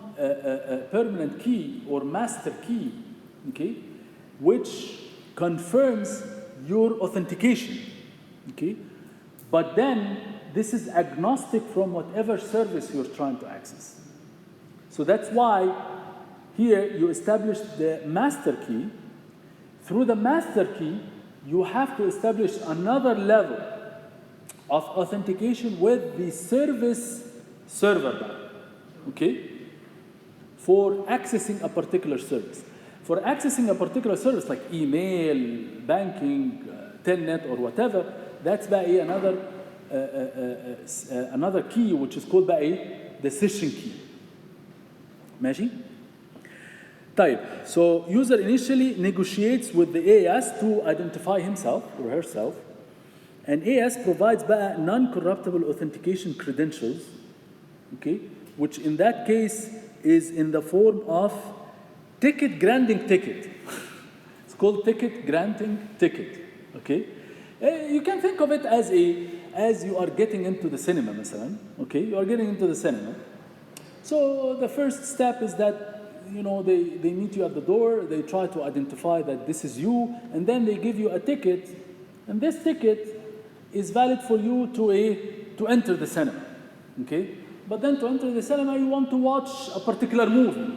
permanent key or master key, okay, which confirms your authentication, okay? But then this is agnostic from whatever service you're trying to access. So that's why here you establish the master key. Through the master key, you have to establish another level of authentication with the service server, okay, for accessing a particular service. For accessing a particular service like email, banking, telnet, or whatever, that's another key which is called the session key. ماشي؟ طيب, so user initially negotiates with the AS to identify himself or herself, and AS provides non-corruptible authentication credentials, okay, which in that case is in the form of ticket granting ticket. It's called ticket granting ticket, okay? You can think of it as you are getting into the cinema, مثلا, okay? You are getting into the cinema. So the first step is that, you know, they meet you at the door, they try to identify that this is you, and then they give you a ticket, and this ticket is valid for you to enter the cinema, okay? But then to enter the cinema, you want to watch a particular movie.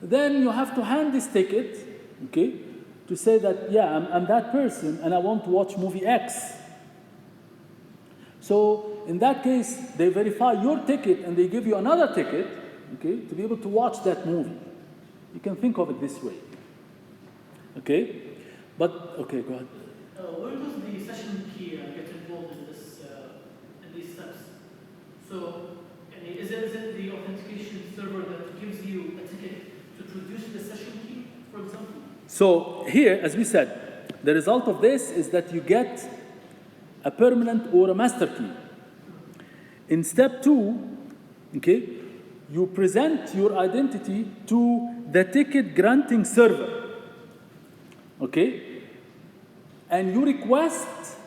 Then you have to hand this ticket, okay, to say that, yeah, I'm that person, and I want to watch movie X. So in that case, they verify your ticket, and they give you another ticket, okay, to be able to watch that movie. You can think of it this way, okay? But, okay, go ahead. Where does the session key get involved in these steps? So, is it the authentication server that gives you a ticket to produce the session key, for example? So here, as we said, the result of this is that you get a permanent or a master key. In step 2, okay, you present your identity to the ticket granting server, okay? And you request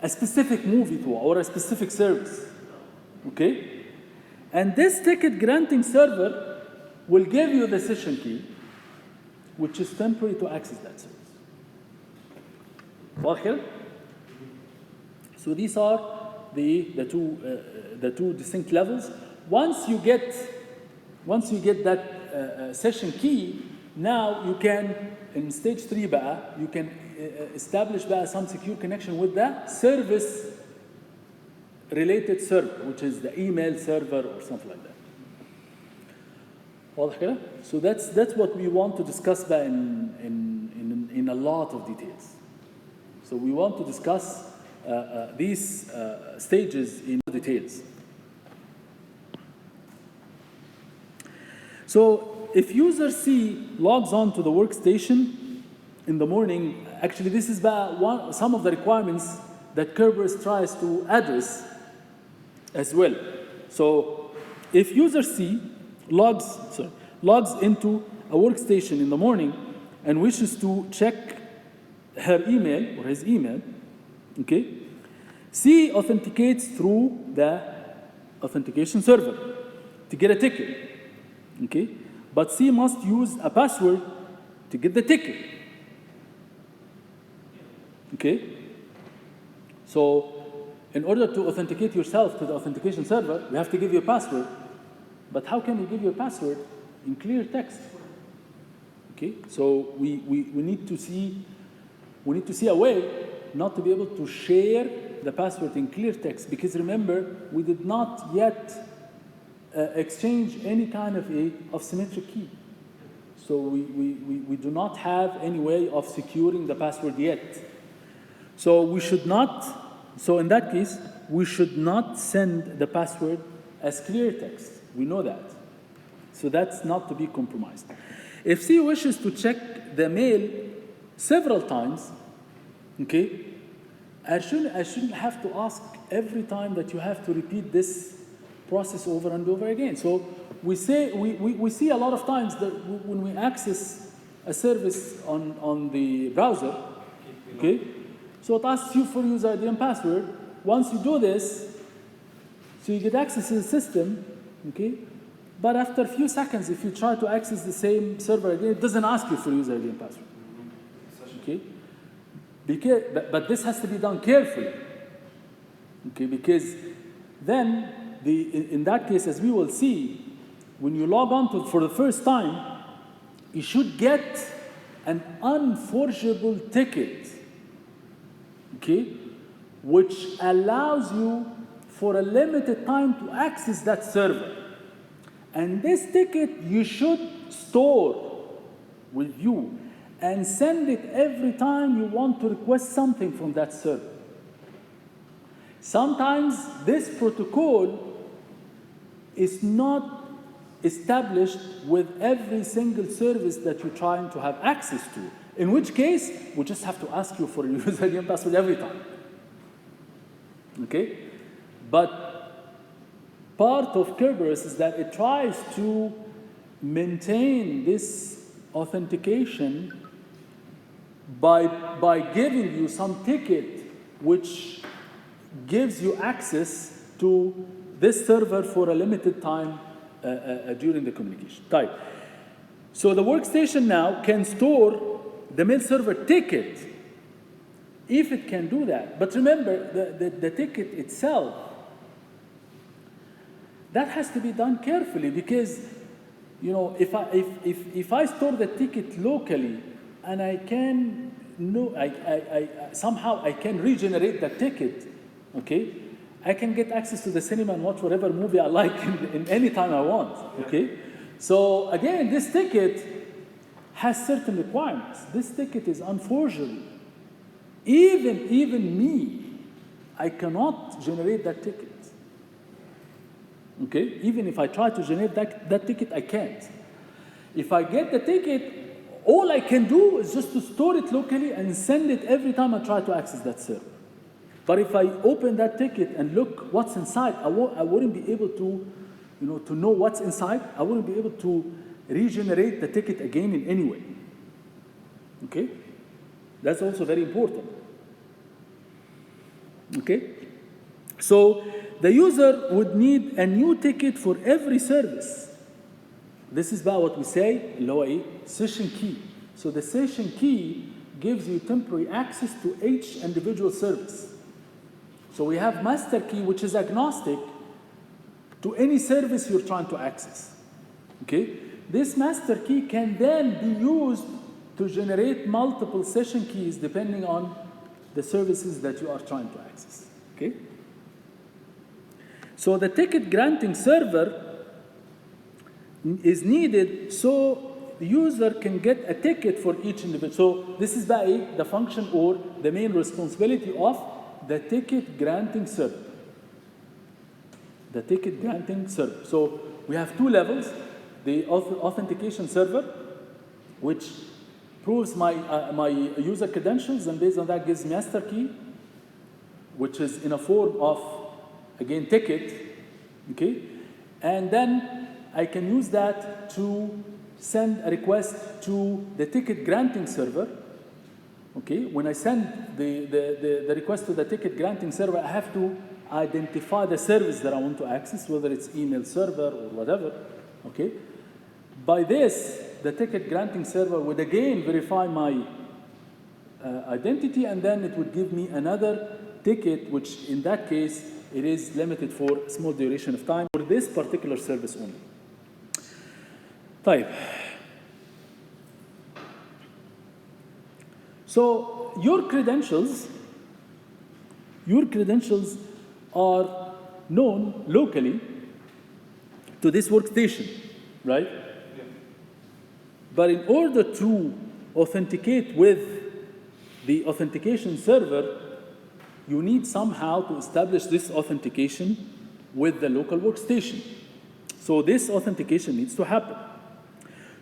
a specific movie or a specific service, okay? And this ticket granting server will give you the session key, which is temporary to access that service. واضح? So these are the two distinct levels. Once you get that session key, now you can, in stage 3 you can establish some secure connection with the service related server, which is the email server or something like that. واضح كده? So that's what we want to discuss in a lot of details. So we want to discuss these stages in details. So if user C logs on to the workstation in the morning, actually this is some of the requirements that Kerberos tries to address as well. So if user C logs into a workstation in the morning and wishes to check her email or his email, okay, C authenticates through the authentication server to get a ticket, okay? But C must use a password to get the ticket, okay? So in order to authenticate yourself to the authentication server, we have to give you a password. But how can we give you a password in clear text? Okay, so we need to see a way not to be able to share the password in clear text, because remember, we did not yet exchange any kind of symmetric key. So we do not have any way of securing the password yet. So we should not, so in that case, we should not send the password as clear text. We know that. So that's not to be compromised. If C wishes to check the mail several times, okay, I shouldn't have to ask every time that you have to repeat this process over and over again. So we see a lot of times that when we access a service on the browser, okay, so it asks you for user ID and password. Once you do this, So you get access to the system, okay? But after a few seconds, if you try to access the same server again, it doesn't ask you for user ID and password. Okay? But this has to be done carefully. Okay, because then in that case, as we will see, when you log on for the first time, you should get an unforgeable ticket, okay, which allows you for a limited time to access that server. And this ticket you should store with you and send it every time you want to request something from that server. Sometimes this protocol is not established with every single service that you're trying to have access to, in which case we just have to ask you for a user ID and password every time. Okay? But part of Kerberos is that it tries to maintain this authentication by giving you some ticket which gives you access to this server for a limited time during the communication. Type. So the workstation now can store the mail server ticket if it can do that. But remember, the ticket itself, that has to be done carefully because, you know, if I store the ticket locally and I can somehow I can regenerate the ticket, okay, I can get access to the cinema and watch whatever movie I like in any time I want, okay? So again, this ticket has certain requirements. This ticket is unforgeable. Even me, I cannot generate that ticket. Okay? Even if I try to generate that ticket, I can't. If I get the ticket, all I can do is just to store it locally and send it every time I try to access that server. But if I open that ticket and look what's inside, I wouldn't be able to, you know, to know what's inside. I wouldn't be able to regenerate the ticket again in any way. Okay? That's also very important. Okay? So the user would need a new ticket for every service. This is about what we say, a session key. So the session key gives you temporary access to each individual service. So we have master key, which is agnostic to any service you're trying to access. Okay? This master key can then be used to generate multiple session keys depending on the services that you are trying to access. Okay? So the ticket granting server is needed so the user can get a ticket for each individual. So this is the function or the main responsibility of the ticket granting server. The ticket granting server. So we have two levels. The authentication server, which proves my user credentials, and based on that gives master key, which is in a form of, again, ticket, okay? And then I can use that to send a request to the ticket granting server, okay? When I send the request to the ticket granting server, I have to identify the service that I want to access, whether it's email server or whatever, okay? By this, the ticket granting server would again verify my identity, and then it would give me another ticket, which in that case, it is limited for a small duration of time for this particular service only. Type. So your credentials are known locally to this workstation, right? Yeah. But in order to authenticate with the authentication server, you need somehow to establish this authentication with the local workstation. So this authentication needs to happen.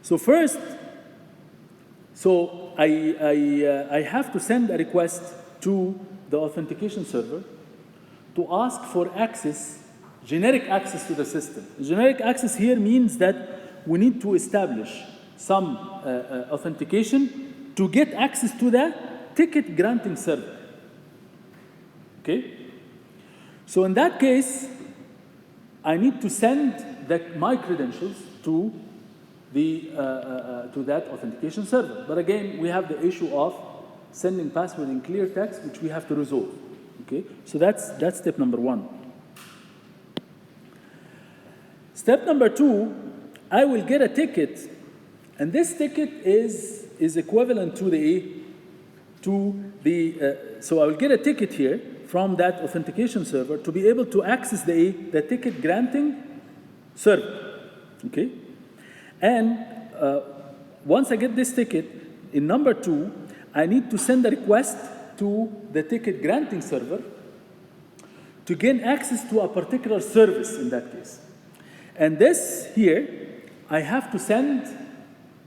So first, I have to send a request to the authentication server to ask for access, generic access to the system. Generic access here means that we need to establish some authentication to get access to the ticket granting server. Okay? So in that case, I need to send my credentials to that authentication server. But again, we have the issue of sending password in clear text, which we have to resolve. Okay, so that's step number one. Step number two, I will get a ticket, and this ticket is equivalent to so I will get a ticket here from that authentication server to be able to access the ticket granting server. Okay, and once I get this ticket, in number two, I need to send a request to the ticket granting server to gain access to a particular service in that case. And this here, I have to send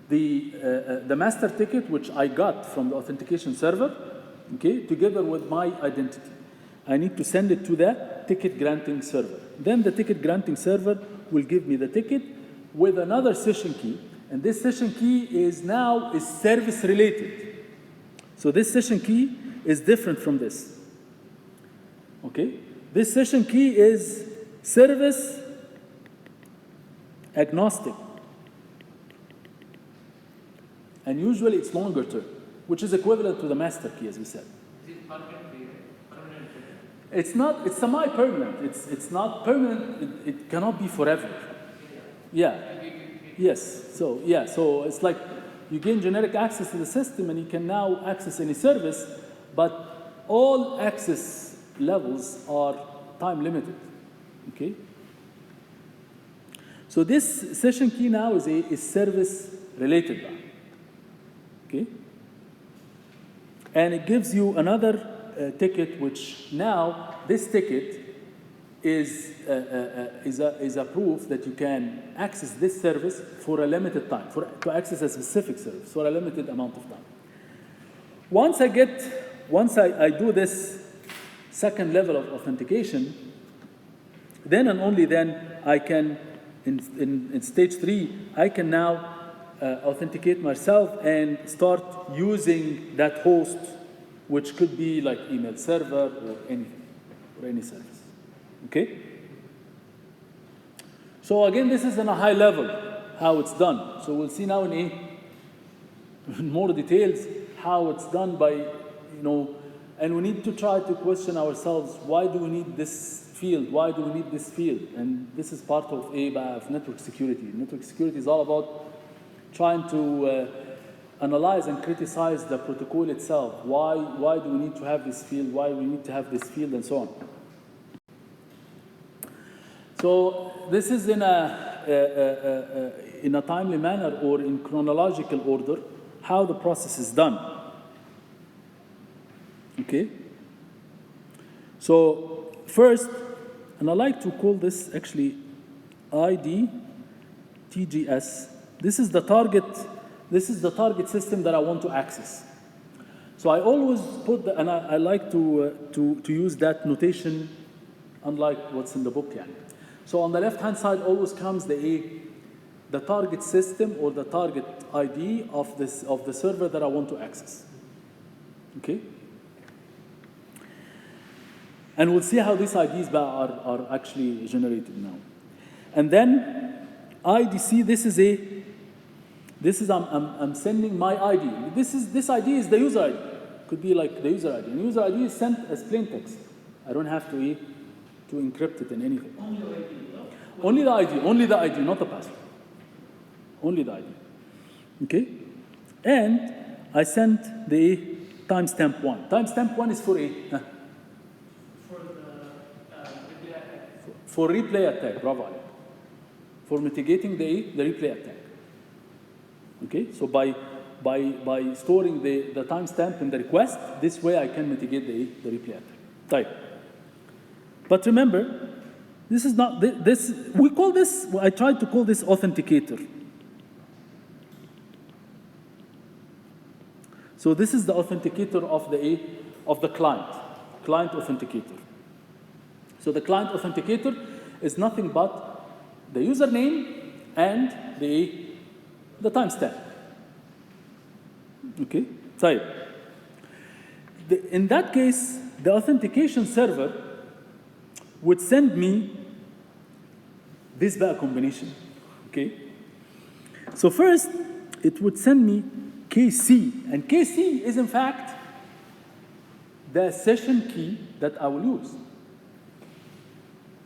the master ticket, which I got from the authentication server, okay, together with my identity. I need to send it to the ticket granting server. Then the ticket granting server will give me the ticket with another session key, and this session key is service related. So this session key is different from this. Okay? This session key is service agnostic. And usually it's longer term, which is equivalent to the master key, as we said. Is it permanent? It's not, it's semi-permanent. It's not permanent, it cannot be forever. Yeah. Yes. So it's like you gain generic access to the system and you can now access any service, but all access levels are time limited. Okay? So this session key now is service related. Okay? And it gives you another ticket, which now this ticket is a proof that you can access this service for a limited time, to access a specific service for a limited amount of time. Once I do this second level of authentication, then and only then I can, in stage 3, I can now authenticate myself and start using that host, which could be like email server or anything, or any service. Okay? So again, this is on a high level, how it's done. So we'll see now in more details how it's done by, and we need to try to question ourselves, why do we need this field? Why do we need this field? And this is part of network security. Network security is all about trying to analyze and criticize the protocol itself. Why do we need to have this field? Why do we need to have this field, and so on. So this is in a timely manner or in chronological order how the process is done. Okay? So first, and I like to call this actually ID TGS. This is the target system that I want to access. So I always put and I like to use that notation, unlike what's in the book. Yeah. So on the left-hand side always comes the target system or the target ID of the server that I want to access. Okay? And we'll see how these IDs are actually generated now. And then IDC, I'm sending my ID. This ID is the user ID. Could be like the user ID. And user ID is sent as plain text. I don't have to encrypt it in anything. Only the ID, not the password. Only the ID. Okay? And I sent the timestamp 1. Timestamp 1 is for for replay attack, bravo. For mitigating the replay attack. Okay? So by storing the timestamp in the request, this way I can mitigate the replay attack. Type. But remember, this is not this. We call this. I tried to call this authenticator. So this is the authenticator of the client authenticator. So the client authenticator is nothing but the username and the timestamp. Okay. Type. In that case, the authentication server would send me this بقى combination. Okay? So first, it would send me KC, and KC is in fact the session key that I will use.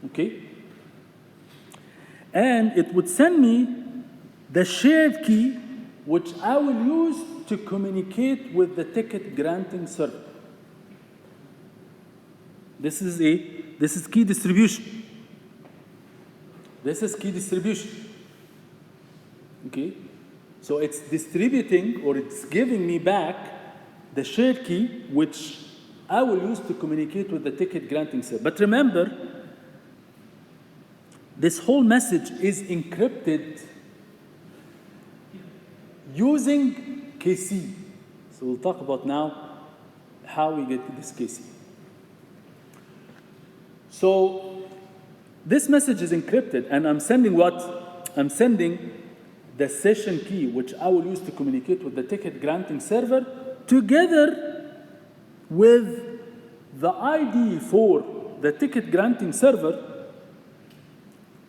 Okay? And it would send me the shared key, which I will use to communicate with the ticket granting server. This is key distribution. This is key distribution. Okay? So it's distributing, or it's giving me back the shared key, which I will use to communicate with the ticket granting server. But remember, this whole message is encrypted using KC. So we'll talk about now how we get to this KC. So this message is encrypted, and I'm sending what? I'm sending the session key, which I will use to communicate with the ticket granting server, together with the ID for the ticket granting server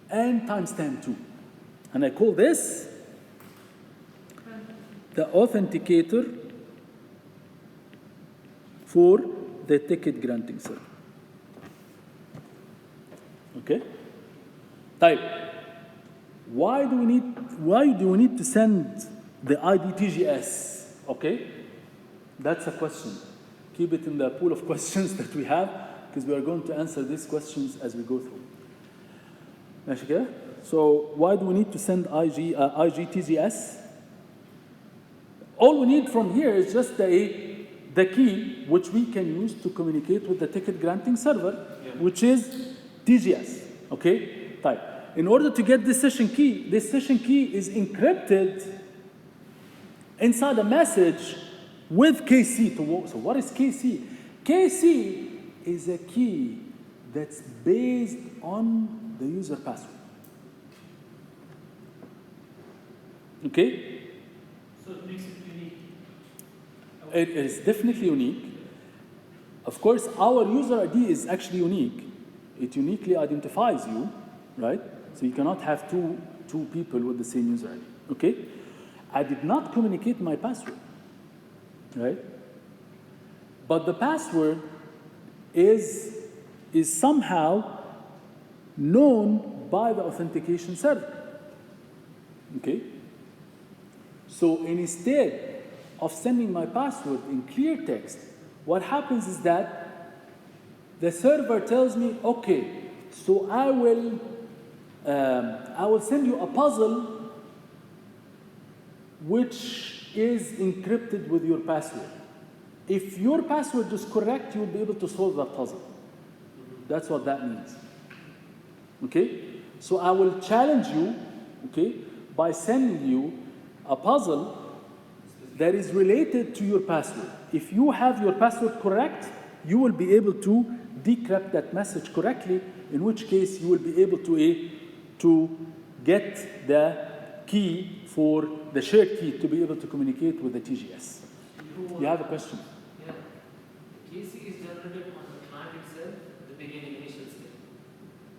and timestamp 2. And I call this the authenticator for the ticket granting server. Okay? Type. Why do we need to send the ID TGS? Okay? That's a question. Keep it in the pool of questions that we have, because we are going to answer these questions as we go through. ماشي كده؟ So why do we need to send IG TGS? All we need from here is just the key which we can use to communicate with the ticket granting server, which is TGS. Okay? Type. In order to get this session key is encrypted inside a message with KC. So what is KC? KC is a key that's based on the user password. Okay? So it makes it unique. It is definitely unique. Of course, our user ID is actually unique. It uniquely identifies you, right? So you cannot have two people with the same user ID. Okay? I did not communicate my password, right? But the password is somehow known by the authentication server. Okay? So instead of sending my password in clear text, what happens is that the server tells me, okay, so I will send you a puzzle which is encrypted with your password. If your password is correct, you'll be able to solve that puzzle. That's what that means. Okay? So I will challenge you, okay, by sending you a puzzle that is related to your password. If you have your password correct, you will be able to decrypt that message correctly, in which case you will be able to get the key for the shared key to be able to communicate with the TGS. You have a question? Yeah. KC is generated on the client itself at the beginning, initial state.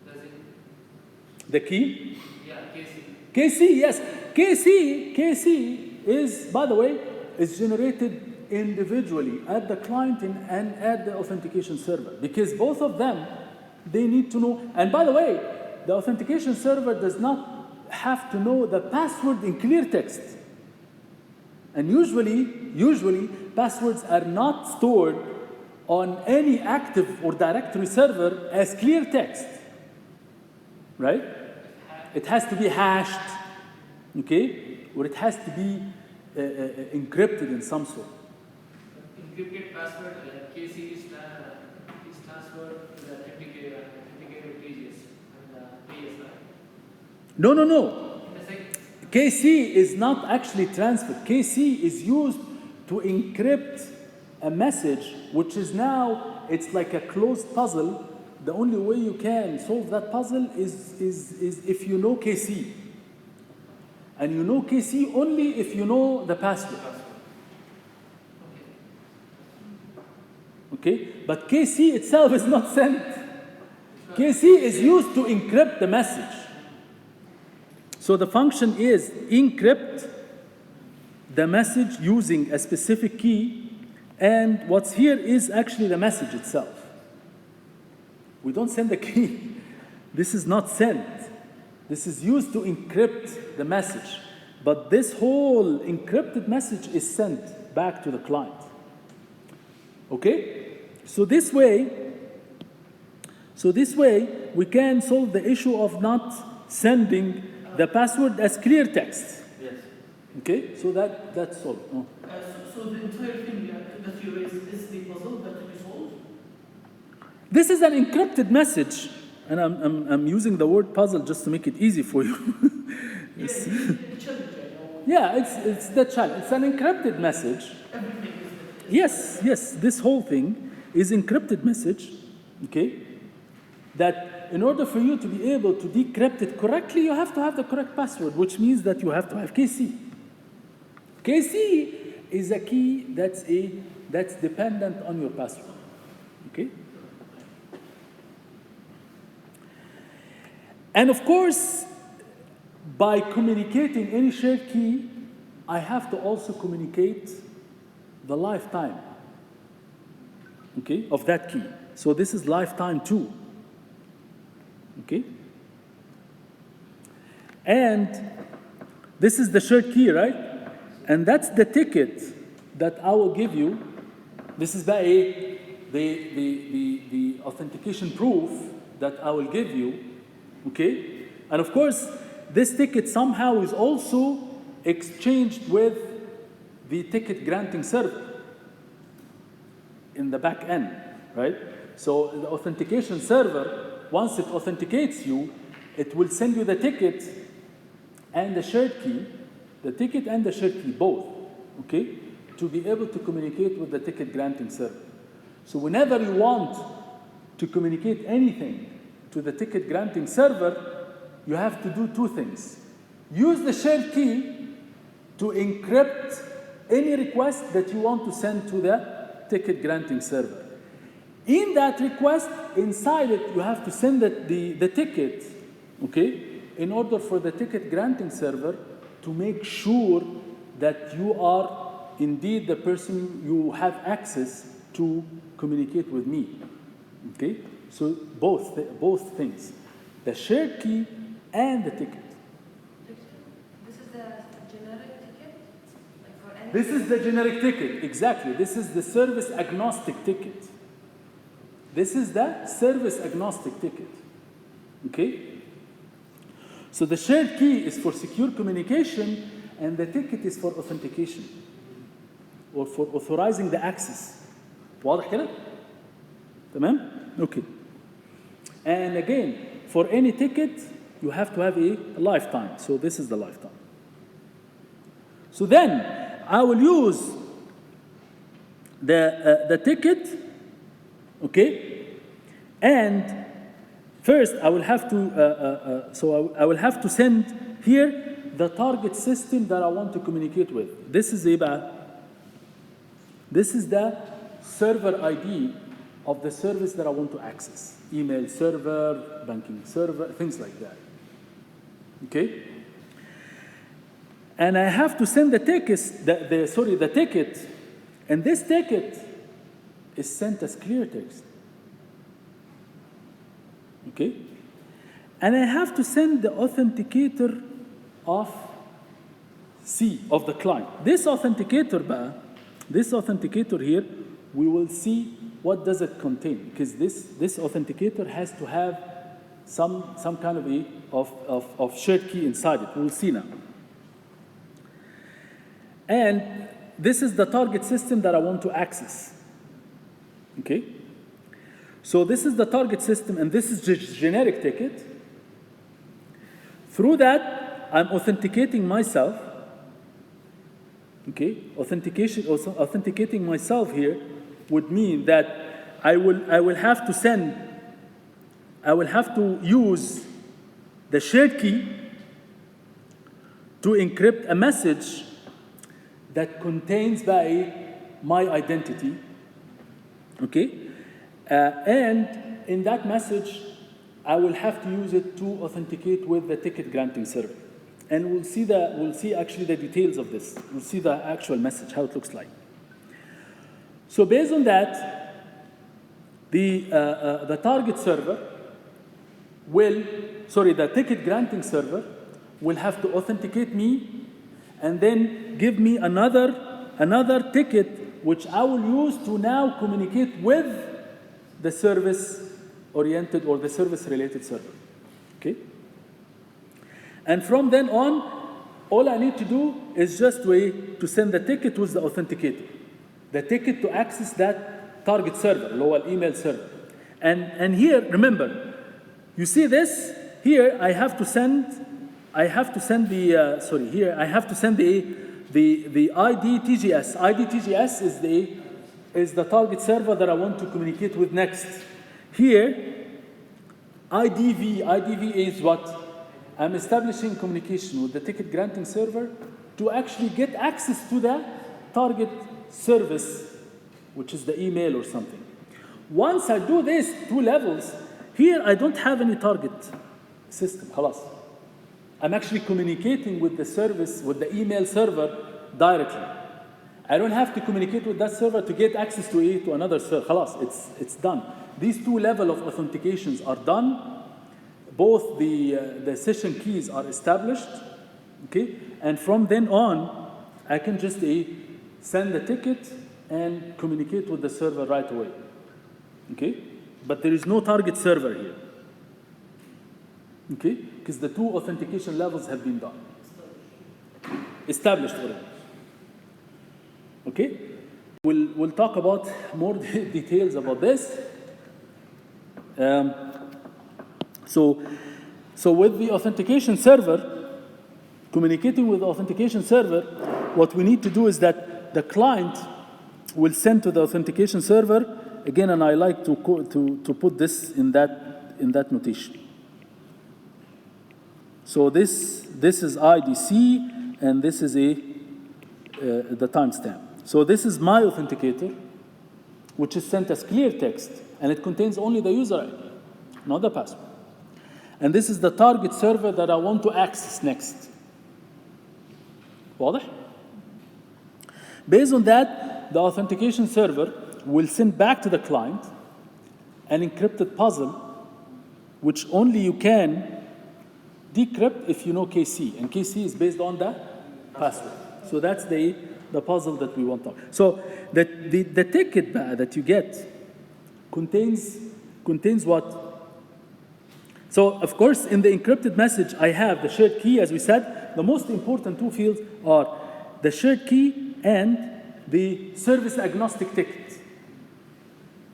Does it? The key? Yeah, KC. KC, yes. KC is, by the way, is generated individually at the client and at the authentication server, because both of them, they need to know. And by the way, the authentication server does not have to know the password in clear text. And usually passwords are not stored on any active or directory server as clear text, right? It has to be hashed, okay? Or it has to be encrypted in some sort. Encrypted password, like KC is transferred to the authenticator pages and the PS, right? No. In the second. KC is not actually transferred. KC is used to encrypt a message, which is now, it's like a closed puzzle. The only way you can solve that puzzle is if you know KC. And you know KC only if you know the password. Okay? But KC itself is not sent. KC is used to encrypt the message. So the function is encrypt the message using a specific key, and what's here is actually the message itself. We don't send the key. This is not sent. This is used to encrypt the message. But this whole encrypted message is sent back to the client. Okay? So this way, we can solve the issue of not sending the password as clear text. Yes. Okay? So that's solved. Oh. So the entire thing that you raised is the puzzle that to be solved? This is an encrypted message, and I'm using the word puzzle just to make it easy for you. Yeah, the challenge, I know. Yeah, it's the challenge. It's an encrypted message. Everything is Yes, this whole thing is encrypted message, okay? That in order for you to be able to decrypt it correctly, you have to have the correct password, which means that you have to have KC. KC is a key that's dependent on your password, okay? And of course, by communicating any shared key, I have to also communicate the lifetime, okay, of that key. So this is lifetime too, okay? And this is the shared key, right? And that's the ticket that I will give you. This is the authentication proof that I will give you, okay? And of course, this ticket somehow is also exchanged with the ticket granting server in the back end, right? So the authentication server, once it authenticates you, it will send you the ticket and the shared key, the ticket and the shared key both, okay? To be able to communicate with the ticket granting server. So whenever you want to communicate anything to the ticket granting server, you have to do two things. Use the shared key to encrypt any request that you want to send to the ticket granting server. In that request, inside it, you have to send the ticket, okay, in order for the ticket granting server to make sure that you are indeed the person you have access to communicate with me, okay? So both things, the shared key and the ticket. This is the generic ticket? Like for any This is the generic ticket, exactly. This is the service agnostic ticket. This is the service agnostic ticket, okay? So the shared key is for secure communication and the ticket is for authentication or for authorizing the access. واضح كده؟ تمام؟ Okay. And again, for any ticket, you have to have a lifetime. So this is the lifetime. So then, I will use the ticket, okay? And first, I will have to, I will have to send here the target system that I want to communicate with. This is the server ID of the service that I want to access. Email server, banking server, things like that. Okay? And I have to send the ticket, and this ticket is sent as clear text. Okay? And I have to send the authenticator of C, of the client. This authenticator here, we will see what does it contain, because this authenticator has to have some kind of shared key inside it. We'll see now. And this is the target system that I want to access. Okay? So this is the target system, and this is just generic ticket. Through that, I'm authenticating myself. Okay? Authenticating myself here would mean that I will have to use the shared key to encrypt a message that contains my identity, okay? And in that message, I will have to use it to authenticate with the ticket granting server. and we'll see actually the details of this. We'll see the actual message, how it looks like. So based on that, the target server the ticket granting server will have to authenticate me and then give me another ticket which I will use to now communicate with the service-oriented or the service-related server. Okay? And from then on, all I need to do is just to send the ticket with the authenticator, the ticket to access that target server, lower email server. And here, remember, you see this? Here I have to send the ID TGS. ID TGS is the target server that I want to communicate with next. Here, IDV is what? I'm establishing communication with the ticket granting server to actually get access to the target service, which is the email or something. Once I do this 2 levels, here I don't have any target system, خلاص. I'm actually communicating with the service, with the email server directly. I don't have to communicate with that server to get access to another server. خلاص, it's done. These 2 levels of authentications are done. Both the session keys are established, okay? And from then on, I can just send the ticket and communicate with the server right away, okay? But there is no target server here, okay? Because the 2 authentication levels have been done, established already, okay? We'll talk about more details about this. So with the authentication server, communicating with the authentication server, what we need to do is that the client will send to the authentication server, again, and I like to put this in that notation. So this is IDC, and this is the timestamp. So this is my authenticator, which is sent as clear text, and it contains only the user ID, not the password. And this is the target server that I want to access next. واضح? Based on that, the authentication server will send back to the client an encrypted puzzle, which only you can decrypt if you know KC, and KC is based on the password. So that's the puzzle that we want to. So the ticket that you get contains what? So, of course, in the encrypted message, I have the shared key, as we said. The most important 2 fields are the shared key and the service-agnostic ticket.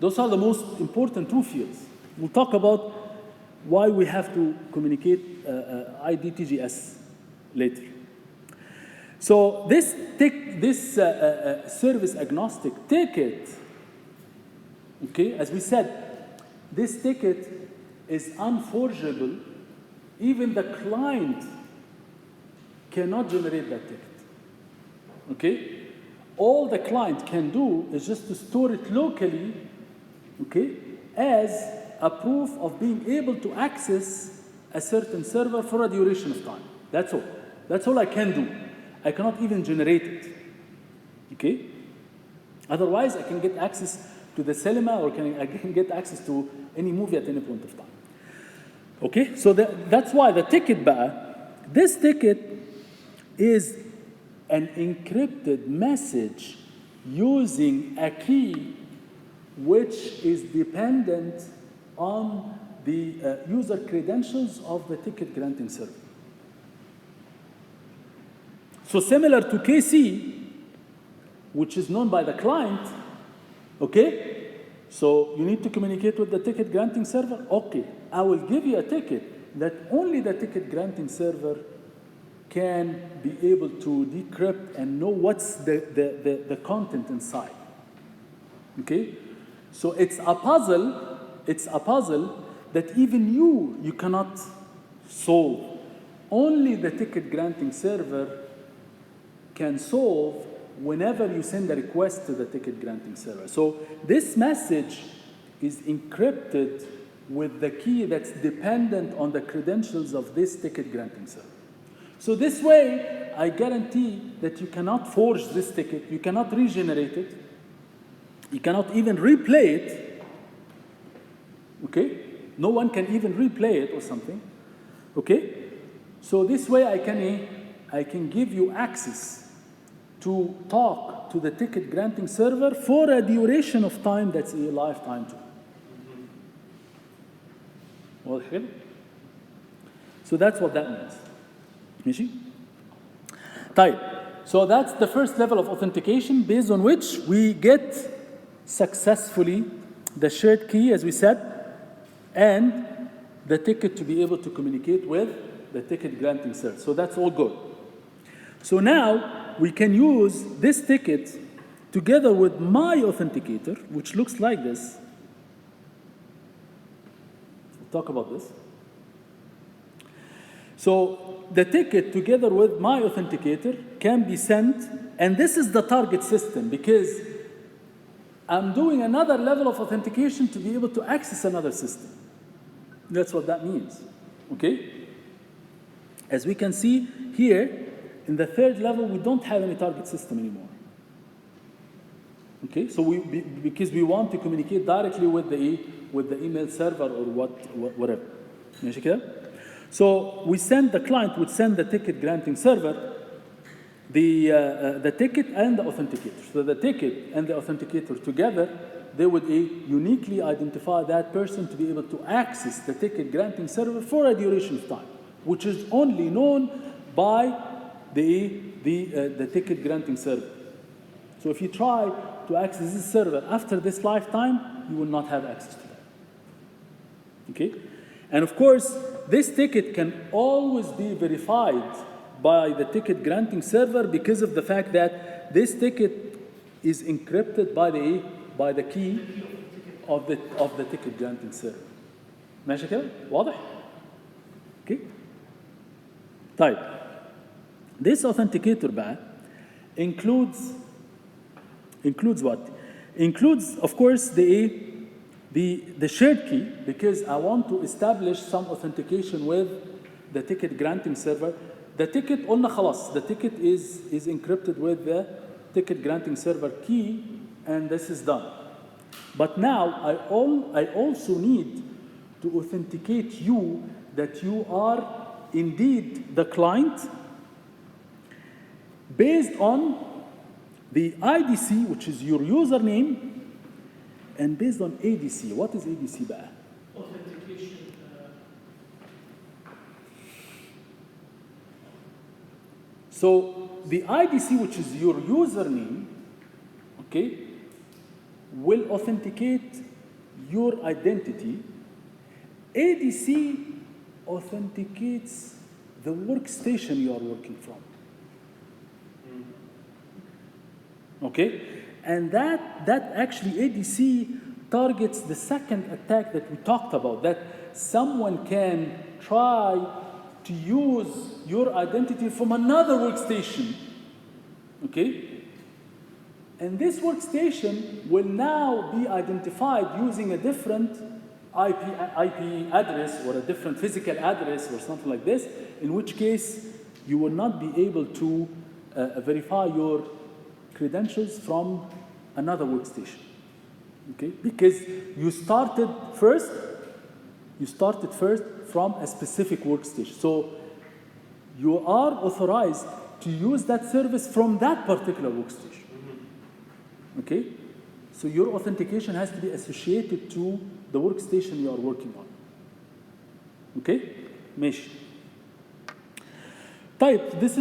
Those are the most important 2 fields. We'll talk about why we have to communicate IDTGS later. So this service-agnostic ticket, okay, as we said, this ticket is unforgeable. Even the client cannot generate that ticket, okay? All the client can do is just to store it locally, okay, as a proof of being able to access a certain server for a duration of time. That's all. That's all I can do. I cannot even generate it, okay? Otherwise, I can get access to the cinema, or I can get access to any movie at any point of time. Okay, so that's why the ticket this ticket is an encrypted message using a key which is dependent on the user credentials of the ticket granting server. So similar to KC, which is known by the client, okay? So you need to communicate with the ticket granting server? Okay, I will give you a ticket that only the ticket granting server can be able to decrypt and know what's the content inside. Okay? So it's a puzzle that even you cannot solve. Only the ticket granting server can solve whenever you send a request to the ticket granting server. So this message is encrypted with the key that's dependent on the credentials of this ticket granting server. So this way, I guarantee that you cannot forge this ticket, you cannot regenerate it, you cannot even replay it, okay? No one can even replay it or something, okay? So this way I can give you access to talk to the ticket granting server for a duration of time that's a lifetime too. واضح كده؟ So that's what that means. ماشي؟ طيب, so that's the first level of authentication based on which we get successfully the shared key, as we said, and the ticket to be able to communicate with the ticket granting server. So that's all good. So now we can use this ticket together with my authenticator, which looks like this. We'll talk about this. So the ticket together with my authenticator can be sent, and this is the target system because I'm doing another level of authentication to be able to access another system. That's what that means, okay? As we can see here, in the third level, we don't have any target system anymore. Okay, so because we want to communicate directly with the email server or whatever. ماشي كده؟ So the client would send the ticket granting server the ticket and the authenticator. So the ticket and the authenticator together, they would uniquely identify that person to be able to access the ticket granting server for a duration of time, which is only known by the ticket granting server. So if you try to access this server after this lifetime, you will not have access to that. Okay? And of course, this ticket can always be verified by the ticket granting server because of the fact that this ticket is encrypted by the key of the ticket granting server. ماشي كده؟ واضح؟ Okay? طيب. This authenticator بقى includes what? Includes, of course, the shared key, because I want to establish some authentication with the ticket granting server. The ticket قلنا خلاص, the ticket is encrypted with the ticket granting server key, and this is done. But now I also need to authenticate you that you are indeed the client based on the IDC, which is your username, and based on ADC. What is ADC بقى? Authentication. So the IDC, which is your username, okay, will authenticate your identity. ADC authenticates the workstation you are working from. Okay? And that actually ADC targets the second attack that we talked about, that someone can try to use your identity from another workstation. Okay? And this workstation will now be identified using a different IP address or a different physical address or something like this, in which case you will not be able to verify your credentials from another workstation, okay? Because you started first from a specific workstation. So you are authorized to use that service from that particular workstation, okay? So your authentication has to be associated to the workstation you are working on, okay? ماشي. طيب, this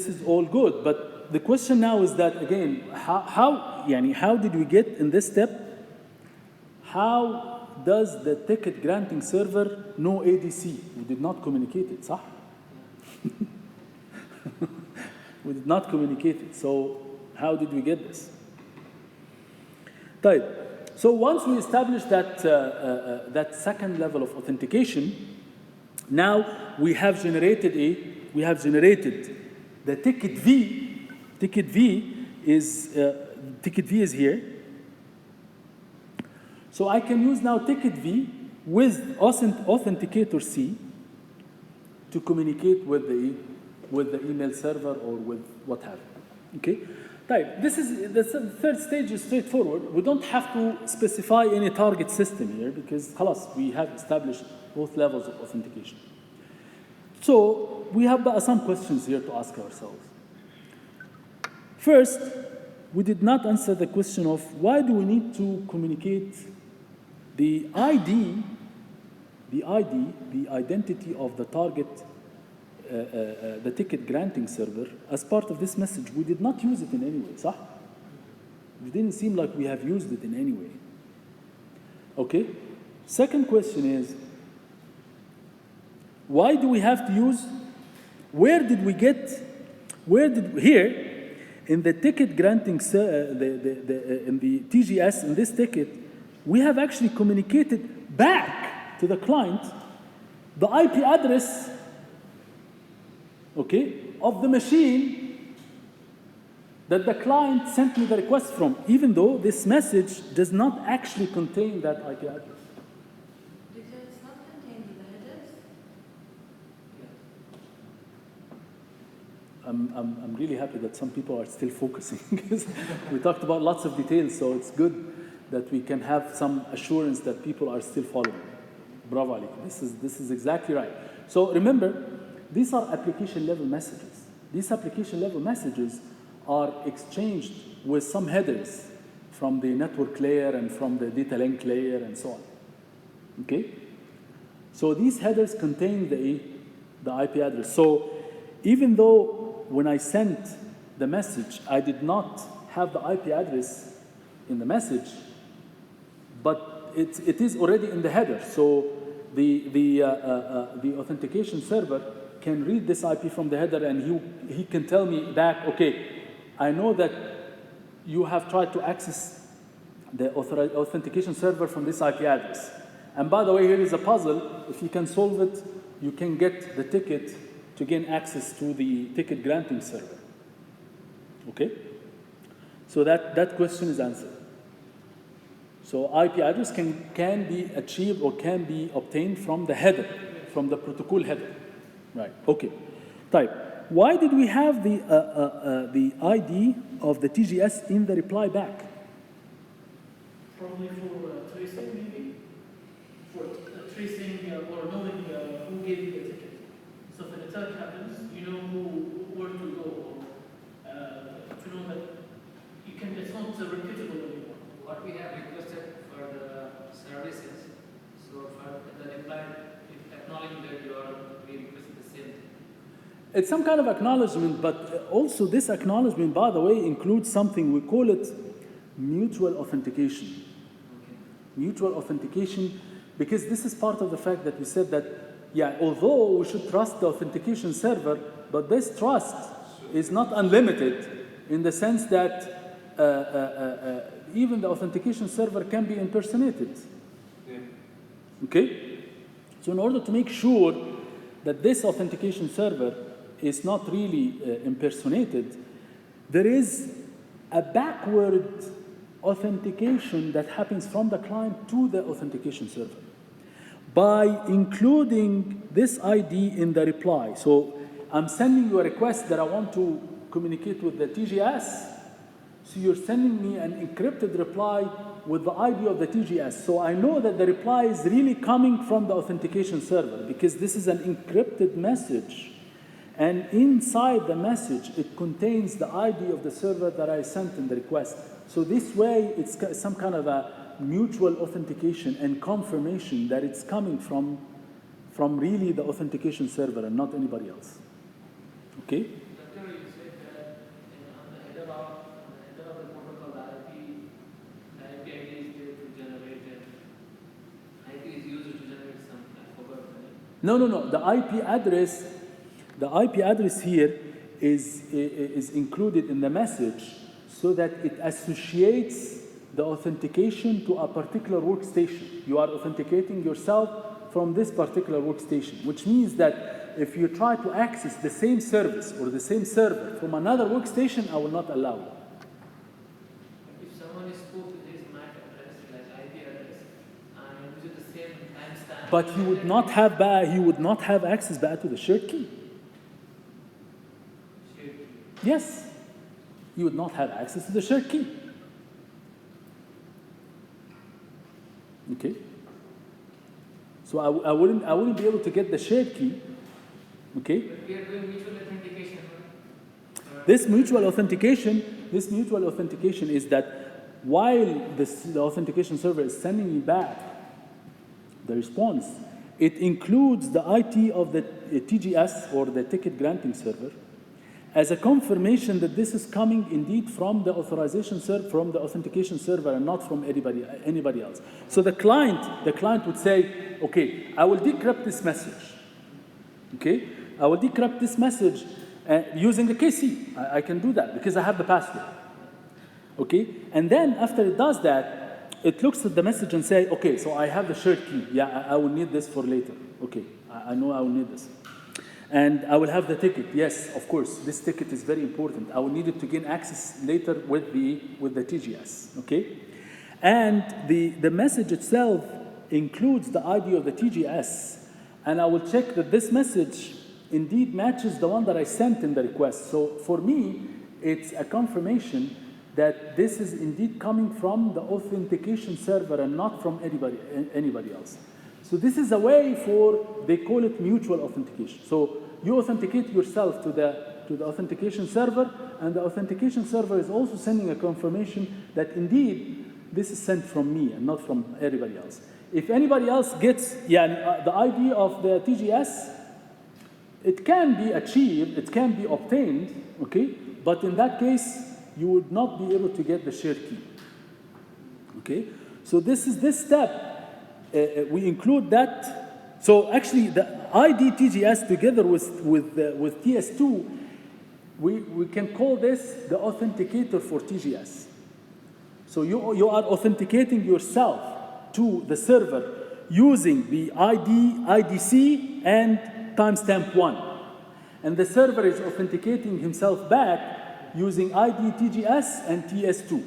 is all good, but the question now is that, again, how did we get in this step? How does the ticket granting server know ADC? We did not communicate it, صح? We did not communicate it. So how did we get this? طيب, so once we established that second level of authentication, now we have generated the ticket V. Ticket V is here. So I can use now ticket V with authenticator C to communicate with the email server or with what have you. Okay? Right. This is the third stage is straightforward. We don't have to specify any target system here because خلاص, we have established both levels of authentication. So we have some questions here to ask ourselves. First, we did not answer the question of why do we need to communicate the ID, the identity of the target, the ticket granting server as part of this message. We did not use it in any way, صح? It didn't seem like we have used it in any way. Okay? Second question is, why do we have to use, here, in the ticket granting, in the TGS, in this ticket, we have actually communicated back to the client the IP address, okay, of the machine that the client sent me the request from, even though this message does not actually contain that IP address. Because it's not contained in the headers. I'm really happy that some people are still focusing because we talked about lots of details, so it's good that we can have some assurance that people are still following. Bravo, Ali. This is exactly right. So remember, these are application level messages. These application level messages are exchanged with some headers from the network layer and from the data link layer and so on. Okay? So these headers contain the IP address. So even though when I sent the message, I did not have the IP address in the message, but it is already in the header. So the authentication server can read this IP from the header, and he can tell me back, okay, I know that you have tried to access the authentication server from this IP address. And by the way, here is a puzzle. If you can solve it, you can get the ticket to gain access to the ticket granting server. Okay? So that question is answered. So IP address can be achieved or can be obtained from the header, from the protocol header. Right, okay. Type. Why did we have the ID of the TGS in the reply back? Probably for tracing, maybe? For tracing or knowing who gave you the ticket. So if an attack happens, you know where to go, to know that it's not repeatable anymore. What we have requested for the services, so for the reply, acknowledging that we requested the same thing. It's some kind of acknowledgement, but also this acknowledgement, by the way, includes something, we call it mutual authentication. Okay. Mutual authentication, because this is part of the fact that we said that, yeah, although we should trust the authentication server, but this trust is not unlimited in the sense that even the authentication server can be impersonated. Yeah. Okay? So in order to make sure that this authentication server is not really impersonated, there is a backward authentication that happens from the client to the authentication server by including this ID in the reply. So I'm sending you a request that I want to communicate with the TGS. So you're sending me an encrypted reply with the ID of the TGS. So I know that the reply is really coming from the authentication server because this is an encrypted message. And inside the message, it contains the ID of the server that I sent in the request. So this way, it's some kind of a mutual authentication and confirmation that it's coming from really the authentication server and not anybody else. Okay? Doctor, you said that on the header of the protocol, the IP ID is there to generate it. IP is used to generate something. I forgot the name. No. The IP address here is included in the message so that it associates the authentication to a particular workstation. You are authenticating yourself from this particular workstation, which means that if you try to access the same service or the same server from another workstation, I will not allow you. If someone is spoke to his MAC address, like IP address, and uses the same timestamp but he would not have access back to the shared key. Yes, he would not have access to the shared key. Okay. So I wouldn't be able to get the shared key. Okay. But we are doing mutual authentication, right? This mutual authentication is that while the authentication server is sending me back the response, it includes the IT of the TGS, or the ticket granting server, as a confirmation that this is coming indeed from the from the authentication server, and not from anybody else. So the client would say, okay, I will decrypt this message. Okay, I will decrypt this message using the KC. I can do that because I have the password. Okay, and then after it does that, it looks at the message and say, okay, so I have the shared key. Yeah, I will need this for later. Okay, I know I will need this. And I will have the ticket. Yes, of course, this ticket is very important. I will need it to gain access later with the TGS. Okay, and the message itself includes the ID of the TGS, and I will check that this message indeed matches the one that I sent in the request. So for me, it's a confirmation that this is indeed coming from the authentication server and not from anybody else. So this is a way they call it mutual authentication. So you authenticate yourself to the authentication server, and the authentication server is also sending a confirmation that indeed this is sent from me and not from everybody else. If anybody else gets the ID of the TGS, it can be achieved, it can be obtained, okay? But in that case, you would not be able to get the shared key, okay? So this step, we include that. So actually, the ID TGS together with TS2, we can call this the authenticator for TGS. So you are authenticating yourself to the server using the IDC and timestamp 1. And the server is authenticating himself back using ID TGS and TS2.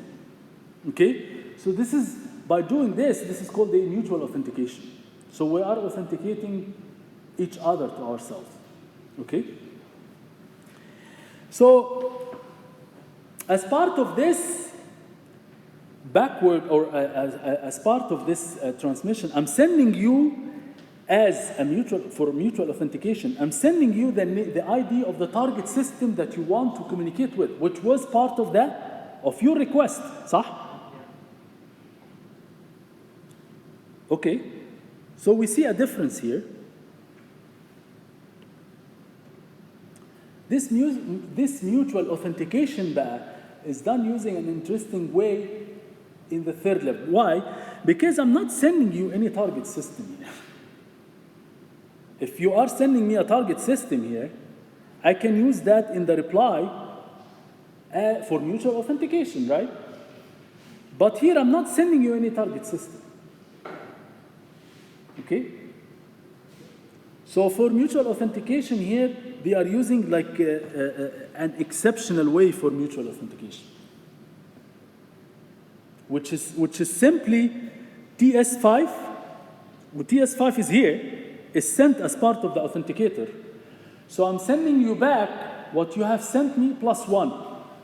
Okay? So this is, by doing this is called the mutual authentication. So we are authenticating each other to ourselves. Okay? So as part of this backward, or as part of this transmission, I'm sending you as a mutual authentication, I'm sending you the ID of the target system that you want to communicate with, which was part of your request, صح? Okay, so we see a difference here. This mutual authentication is done using an interesting way in the third level. Why? Because I'm not sending you any target system here. If you are sending me a target system here, I can use that in the reply for mutual authentication, right? But here I'm not sending you any target system. Okay? So for mutual authentication here, they are using like an exceptional way for mutual authentication, which is simply TS5. What TS5 is here is sent as part of the authenticator. So I'm sending you back what you have sent me plus 1,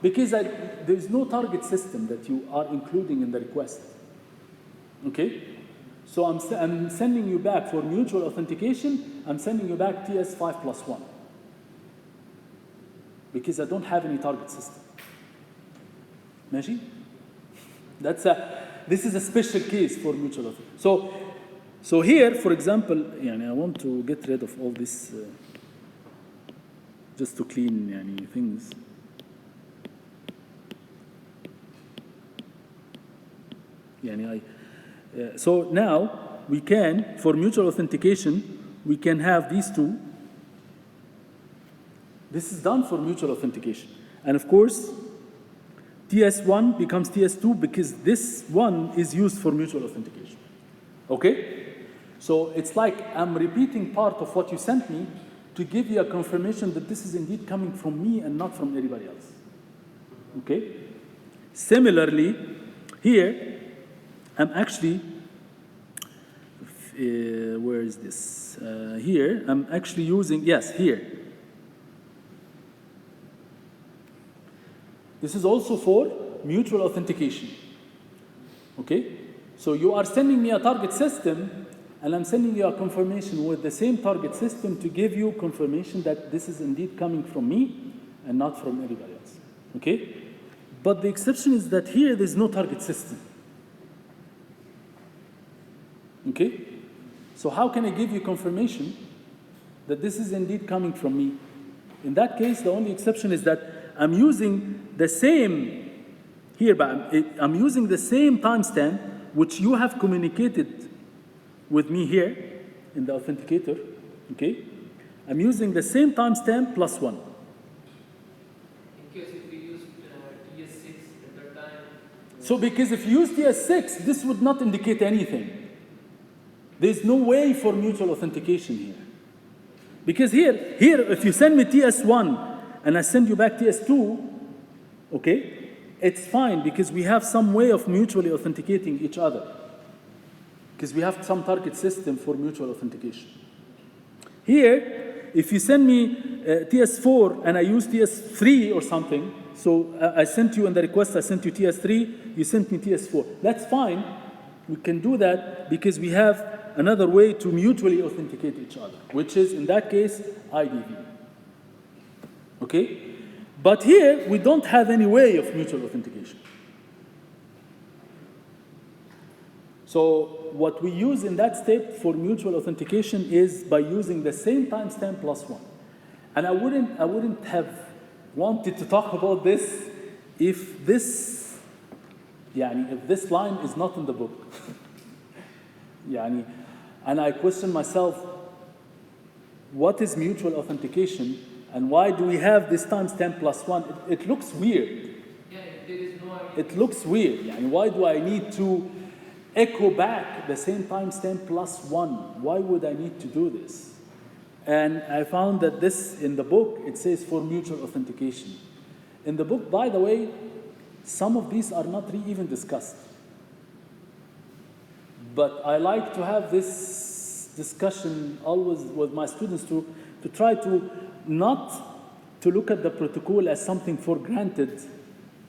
because there is no target system that you are including in the request. Okay? So I'm sending you back for mutual authentication, I'm sending you back TS5 plus 1, because I don't have any target system. ماشي? This is a special case for mutual authentication. So here, for example, I want to get rid of all this just to clean things. So now we can, for mutual authentication, we can have these two. This is done for mutual authentication. And of course, TS1 becomes TS2 because this one is used for mutual authentication. Okay? So it's like I'm repeating part of what you sent me to give you a confirmation that this is indeed coming from me and not from anybody else. Okay? Similarly, here, I'm actually where is this? Here, I'm actually using, yes, here. This is also for mutual authentication. Okay? So you are sending me a target system, and I'm sending you a confirmation with the same target system to give you confirmation that this is indeed coming from me and not from anybody else. Okay? But the exception is that here there's no target system. Okay? So how can I give you confirmation that this is indeed coming from me? In that case, the only exception is that I'm using the same, here, but I'm using the same timestamp which you have communicated with me here in the authenticator, okay? I'm using the same timestamp plus 1. In case if we use TS6 at that time. So because if you use TS6, this would not indicate anything. There's no way for mutual authentication here. Because here, if you send me TS1 and I send you back TS2, okay, it's fine because we have some way of mutually authenticating each other. Because we have some target system for mutual authentication. Here, if you send me TS4 and I use TS3 or something, so I sent you in the request, I sent you TS3, you sent me TS4. That's fine. We can do that because we have another way to mutually authenticate each other, which is, in that case, IDV. Okay? But here, we don't have any way of mutual authentication. So what we use in that step for mutual authentication is by using the same timestamp plus 1. And I wouldn't have wanted to talk about this if this line is not in the book. And I question myself, what is mutual authentication and why do we have this timestamp plus 1? It looks weird. Yeah, there is no idea. It looks weird. Why do I need to echo back the same timestamp plus 1? Why would I need to do this? And I found that this, in the book, it says for mutual authentication. In the book, by the way, some of these are not even discussed. But I like to have this discussion always with my students to try to not to look at the protocol as something for granted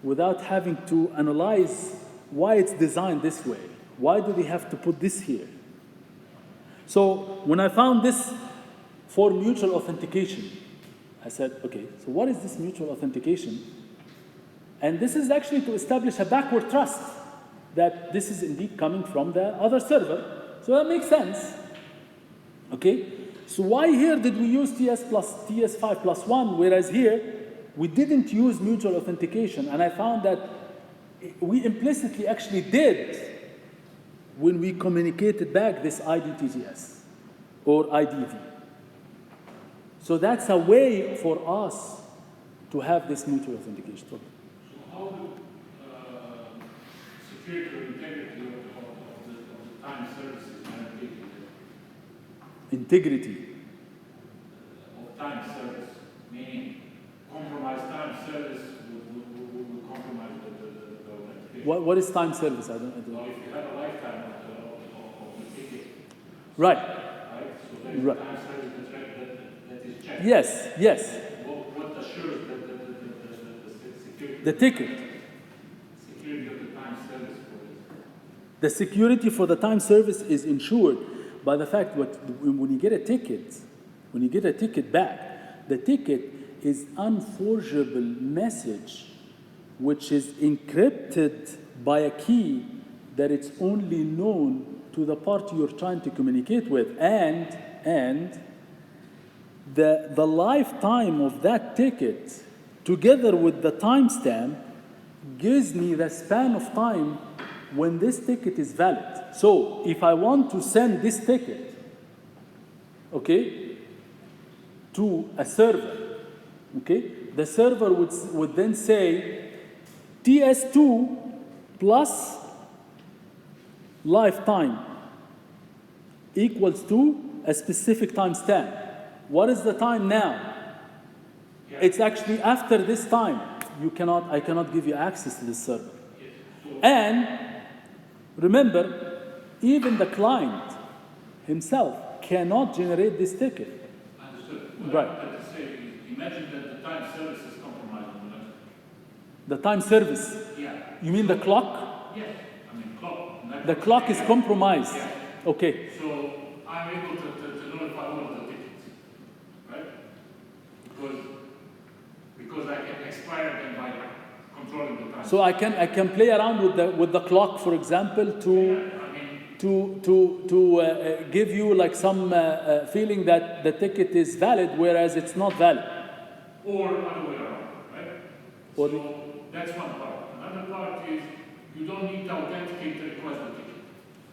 without having to analyze why it's designed this way. Why do they have to put this here? So when I found this for mutual authentication, I said, okay, so what is this mutual authentication? And this is actually to establish a backward trust that this is indeed coming from the other server. So that makes sense. Okay? So why here did we use TS5 plus 1, whereas here we didn't use mutual authentication? And I found that we implicitly actually did when we communicated back this IDTGS or IDV. So that's a way for us to have this mutual authentication. So how do security or integrity of the time services guaranteed? Integrity Of time service, meaning compromised time service will compromise the authentication. what is time service? I don't Well, if you have a lifetime of the ticket, Right. right? So there is Right. a time service that is checked. Yes. What assures that the security? The ticket. Security of the time service for this. The security for the time service is ensured by the fact that when you get a ticket back, the ticket is unforgeable message which is encrypted by a key that it's only known to the party you're trying to communicate with, and the lifetime of that ticket together with the timestamp gives me the span of time when this ticket is valid. So if I want to send this ticket, okay, to a server, okay, the server would then say TS2 plus lifetime equals to a specific timestamp. What is the time now? Yeah. It's actually after this time. I cannot give you access to this server. Yes. So And remember, even the client himself cannot generate this ticket. Understood. What Right. I wanted to say is, imagine that the time service is compromised on the network. The time service, Yeah. you mean the clock? Yes. I mean, clock. The clock is compromised. Yeah. Okay. So I'm able to notify all of the tickets, right? Because I can expire them by controlling the time. So I can play around with the clock, for example, to give you like some feeling that the ticket is valid, whereas it's not valid. Or other way around, right? Or So that's one part. Another part is you don't need to authenticate to request the ticket.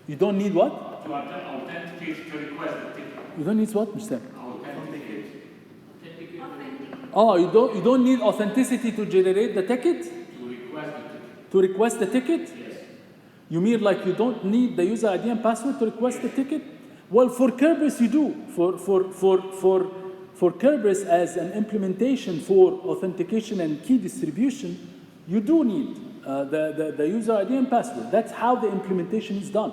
you don't need what? To authenticate to request the ticket. You don't need what, Mr. Authenticate. Oh, you don't need authenticity to generate the ticket? To request the ticket. To request the ticket? Yes. You mean like you don't need the user ID and password to request the ticket? Well, for Kerberos you do. For Kerberos as an implementation for authentication and key distribution, you do need the user ID and password. That's how the implementation is done.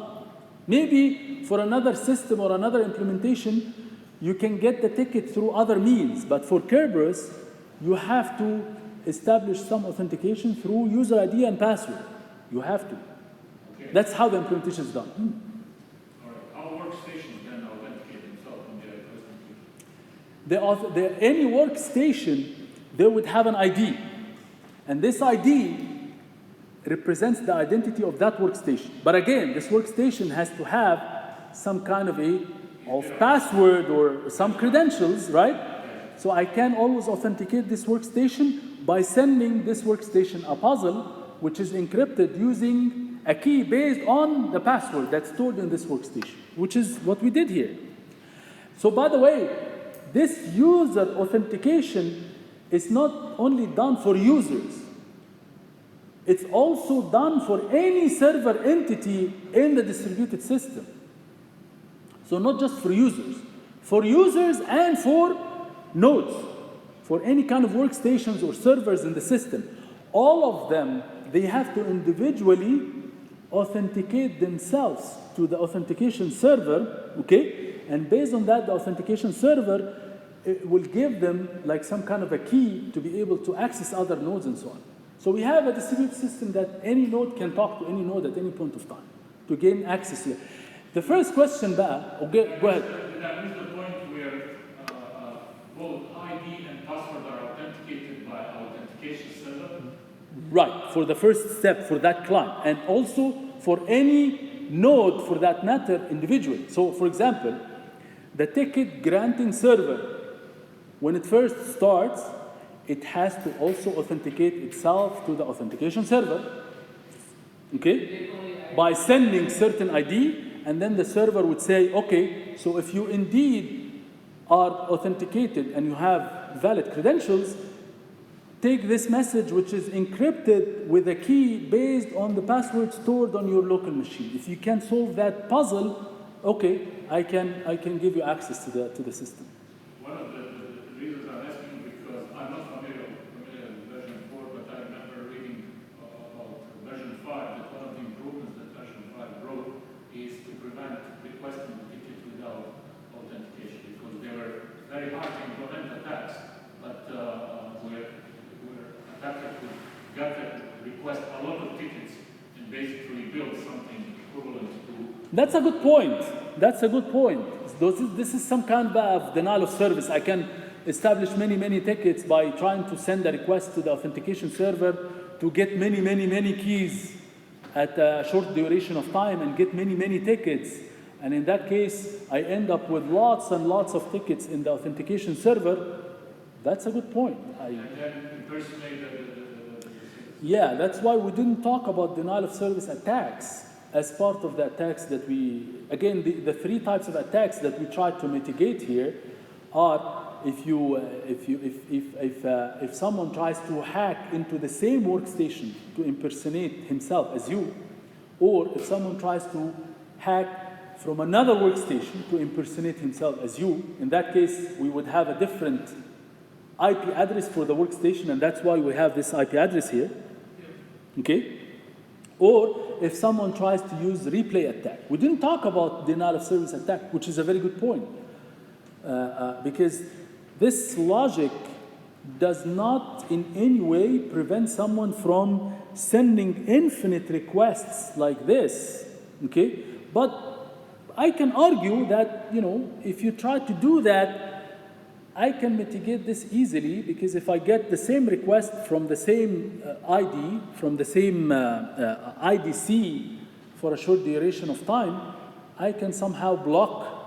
Maybe for another system or another implementation, you can get the ticket through other means, but for Kerberos, you have to establish some authentication through user ID and password. You have to. Okay. That's how the implementation is done. All right. Our workstation can authenticate themselves when they request the ticket. Any workstation, they would have an ID. And this ID represents the identity of that workstation. But again, this workstation has to have some kind of password or some credentials, right? So I can always authenticate this workstation by sending this workstation a puzzle, which is encrypted using a key based on the password that's stored in this workstation, which is what we did here. So by the way, this user authentication is not only done for users, it's also done for any server entity in the distributed system. So not just for users and for nodes, for any kind of workstations or servers in the system. All of them, they have to individually authenticate themselves to the authentication server, okay? And based on that, the authentication server will give them like some kind of a key to be able to access other nodes and so on. So we have a distributed system that any node can talk to any node at any point of time to gain access to it. The first question, okay, go ahead. That is the point where both ID and password are authenticated by authentication server. Right, for the first step for that client, and also for any node for that matter individually. So for example, the ticket granting server, when it first starts, it has to also authenticate itself to the authentication server, okay, by sending certain ID, and then the server would say, okay, so if you indeed are authenticated and you have valid credentials, take this message which is encrypted with a key based on the password stored on your local machine. If you can solve that puzzle, okay, I can give you access to the system. One of the reasons I'm asking because I'm not familiar with version 4, but I remember reading about version 5 that one of the improvements that version 5 brought is to prevent requesting the ticket without authentication, because they were very hard to implement attacks, but where attacker could request a lot of tickets and basically build something equivalent to. That's a good point. That's a good point. This is some kind of denial of service. I can establish many tickets by trying to send a request to the authentication server to get many keys at a short duration of time and get many tickets. And in that case, I end up with lots and lots of tickets in the authentication server. That's a good point. And then impersonate the Yeah, that's why we didn't talk about denial of service attacks as part of the attacks that we, again, the three types of attacks that we try to mitigate here are if someone tries to hack into the same workstation to impersonate himself as you, or if someone tries to hack from another workstation to impersonate himself as you. In that case, we would have a different IP address for the workstation, and that's why we have this IP address here. Okay? Or if someone tries to use replay attack. We didn't talk about denial of service attack, which is a very good point. Because this logic does not in any way prevent someone from sending infinite requests like this, okay? But I can argue that, if you try to do that, I can mitigate this easily, because if I get the same request from the same ID, from the same IDC for a short duration of time, I can somehow block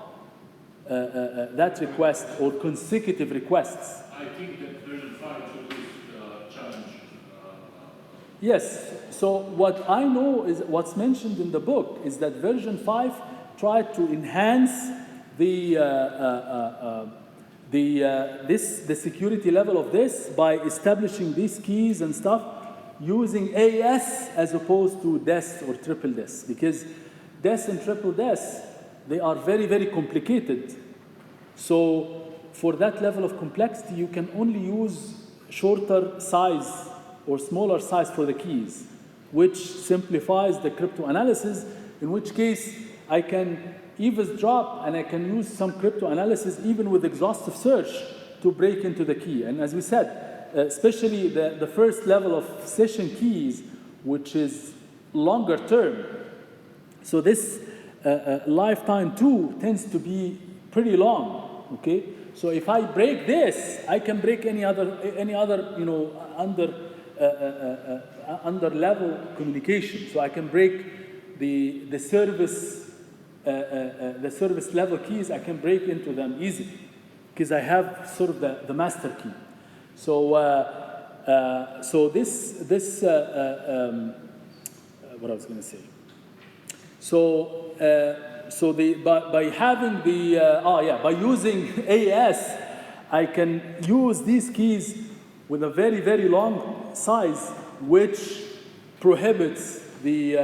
that request or consecutive requests. I think that version 5 should use challenge. Yes, so what I know is what's mentioned in the book is that version 5 tried to enhance the security level of this by establishing these keys and stuff using AES as opposed to DES or triple DES, because DES and triple DES, they are very, very complicated. So for that level of complexity, you can only use shorter size or smaller size for the keys, which simplifies the cryptanalysis, in which case I can eavesdrop and I can use some cryptanalysis even with exhaustive search to break into the key. And as we said, especially the first level of session keys, which is longer term. So this lifetime too tends to be pretty long, okay? So if I break this, I can break any other under level communication. So I can break the service level keys. I can break into them easily because I have sort of the master key. So what I was going to say. By using AES, I can use these keys with a very, very long size, which prohibits the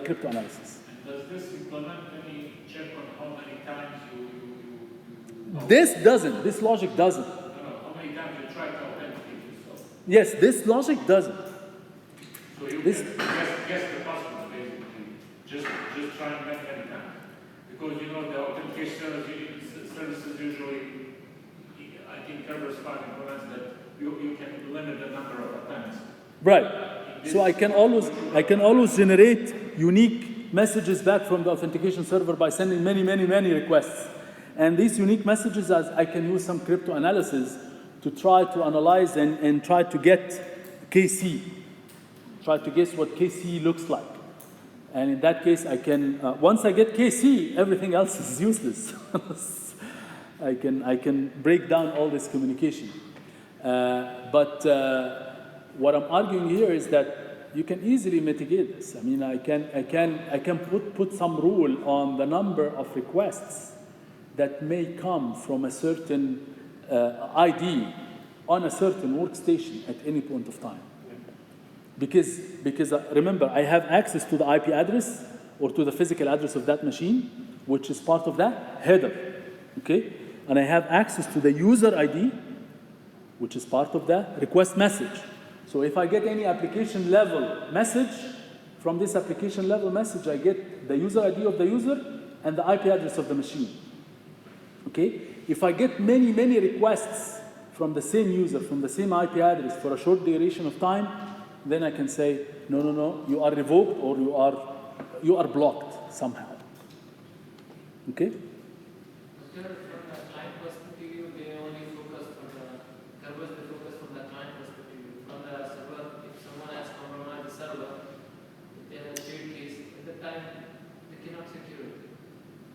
cryptanalysis. And does this implement any check on how many times you This doesn't. This logic doesn't. No, how many times you try to authenticate yourself? Yes, this logic doesn't. So you This- can guess the password, basically. Just try and many times. Because the authentication services usually, I think Kerberos 5 implements that you can limit the number of attempts. Right. So I can always generate unique messages back from the authentication server by sending many, many, many requests. And these unique messages, I can use some cryptanalysis to try to analyze and try to get KC. Try to guess what KC looks like. And in that case, I can, once I get KC, everything else is useless. I can break down all this communication. But what I'm arguing here is that you can easily mitigate this. I mean, I can put some rule on the number of requests that may come from a certain ID on a certain workstation at any point of time. Because remember, I have access to the IP address or to the physical address of that machine, which is part of that header, okay? And I have access to the user ID, which is part of the request message. So if I get any application level message, from this application level message, I get the user ID of the user and the IP address of the machine, okay? If I get many, many requests from the same user, from the same IP address for a short duration of time, then I can say, no, you are revoked or you are blocked somehow. Okay? From the client perspective, they only focus from they focus from the client perspective. From the server, if someone has compromised the server, if they have a shared case, at the time they cannot secure it.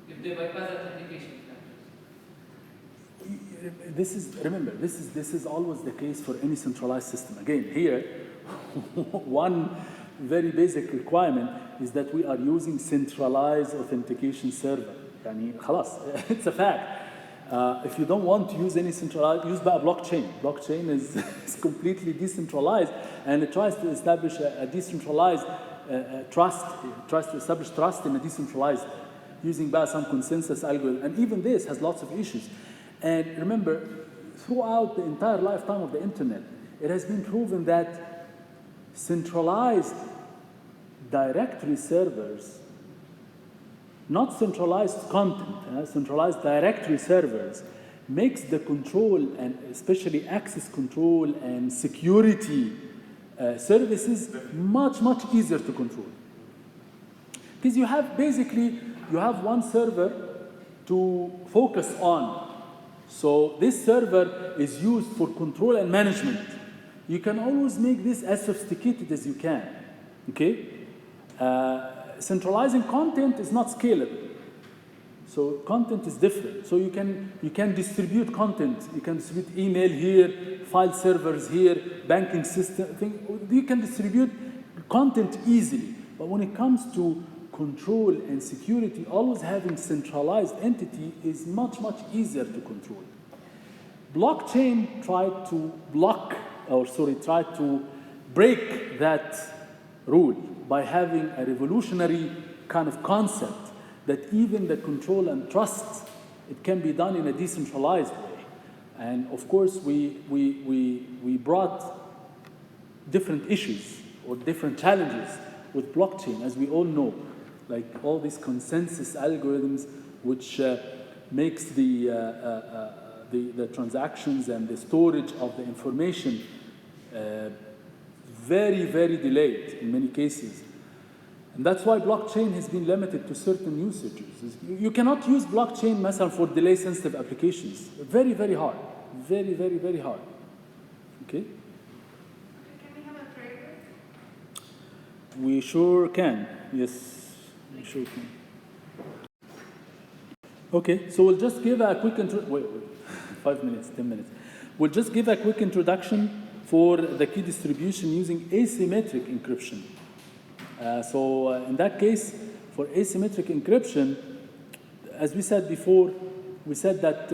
If they bypass authentication factors. Remember, this is always the case for any centralized system. Again, here, one very basic requirement is that we are using centralized authentication server. Yani, khalas, it's a fact. If you don't want to use any centralized, use by a blockchain. Blockchain is completely decentralized, and it tries to establish a decentralized trust. It tries to establish trust in a decentralized, using by some consensus algorithm. And even this has lots of issues. And remember, throughout the entire lifetime of the internet, it has been proven that centralized directory servers, not centralized content, centralized directory servers, makes the control and especially access control and security services much, much easier to control. Because you have basically, you have one server to focus on. So this server is used for control and management. You can always make this as sophisticated as you can, okay? Centralizing content is not scalable. So content is different. So you can distribute content. You can distribute email here, file servers here, banking system thing. You can distribute content easily. But when it comes to control and security, always having centralized entity is much, much easier to control. Blockchain tried to break that rule by having a revolutionary kind of concept that even the control and trust, it can be done in a decentralized way. And of course, we brought different issues or different challenges with blockchain, as we all know, like all these consensus algorithms, which makes the transactions and the storage of the information very, very delayed in many cases. And that's why blockchain has been limited to certain usages. You cannot use blockchain, مثلا, for delay-sensitive applications. Very, very hard. Very, very, very hard. Okay? Can we have a trailer? We sure can. Yes, we sure can. Okay, so we'll just give a quick wait, 5 minutes, 10 minutes. We'll just give a quick introduction for the key distribution using asymmetric encryption. In that case, for asymmetric encryption, as we said before, we said that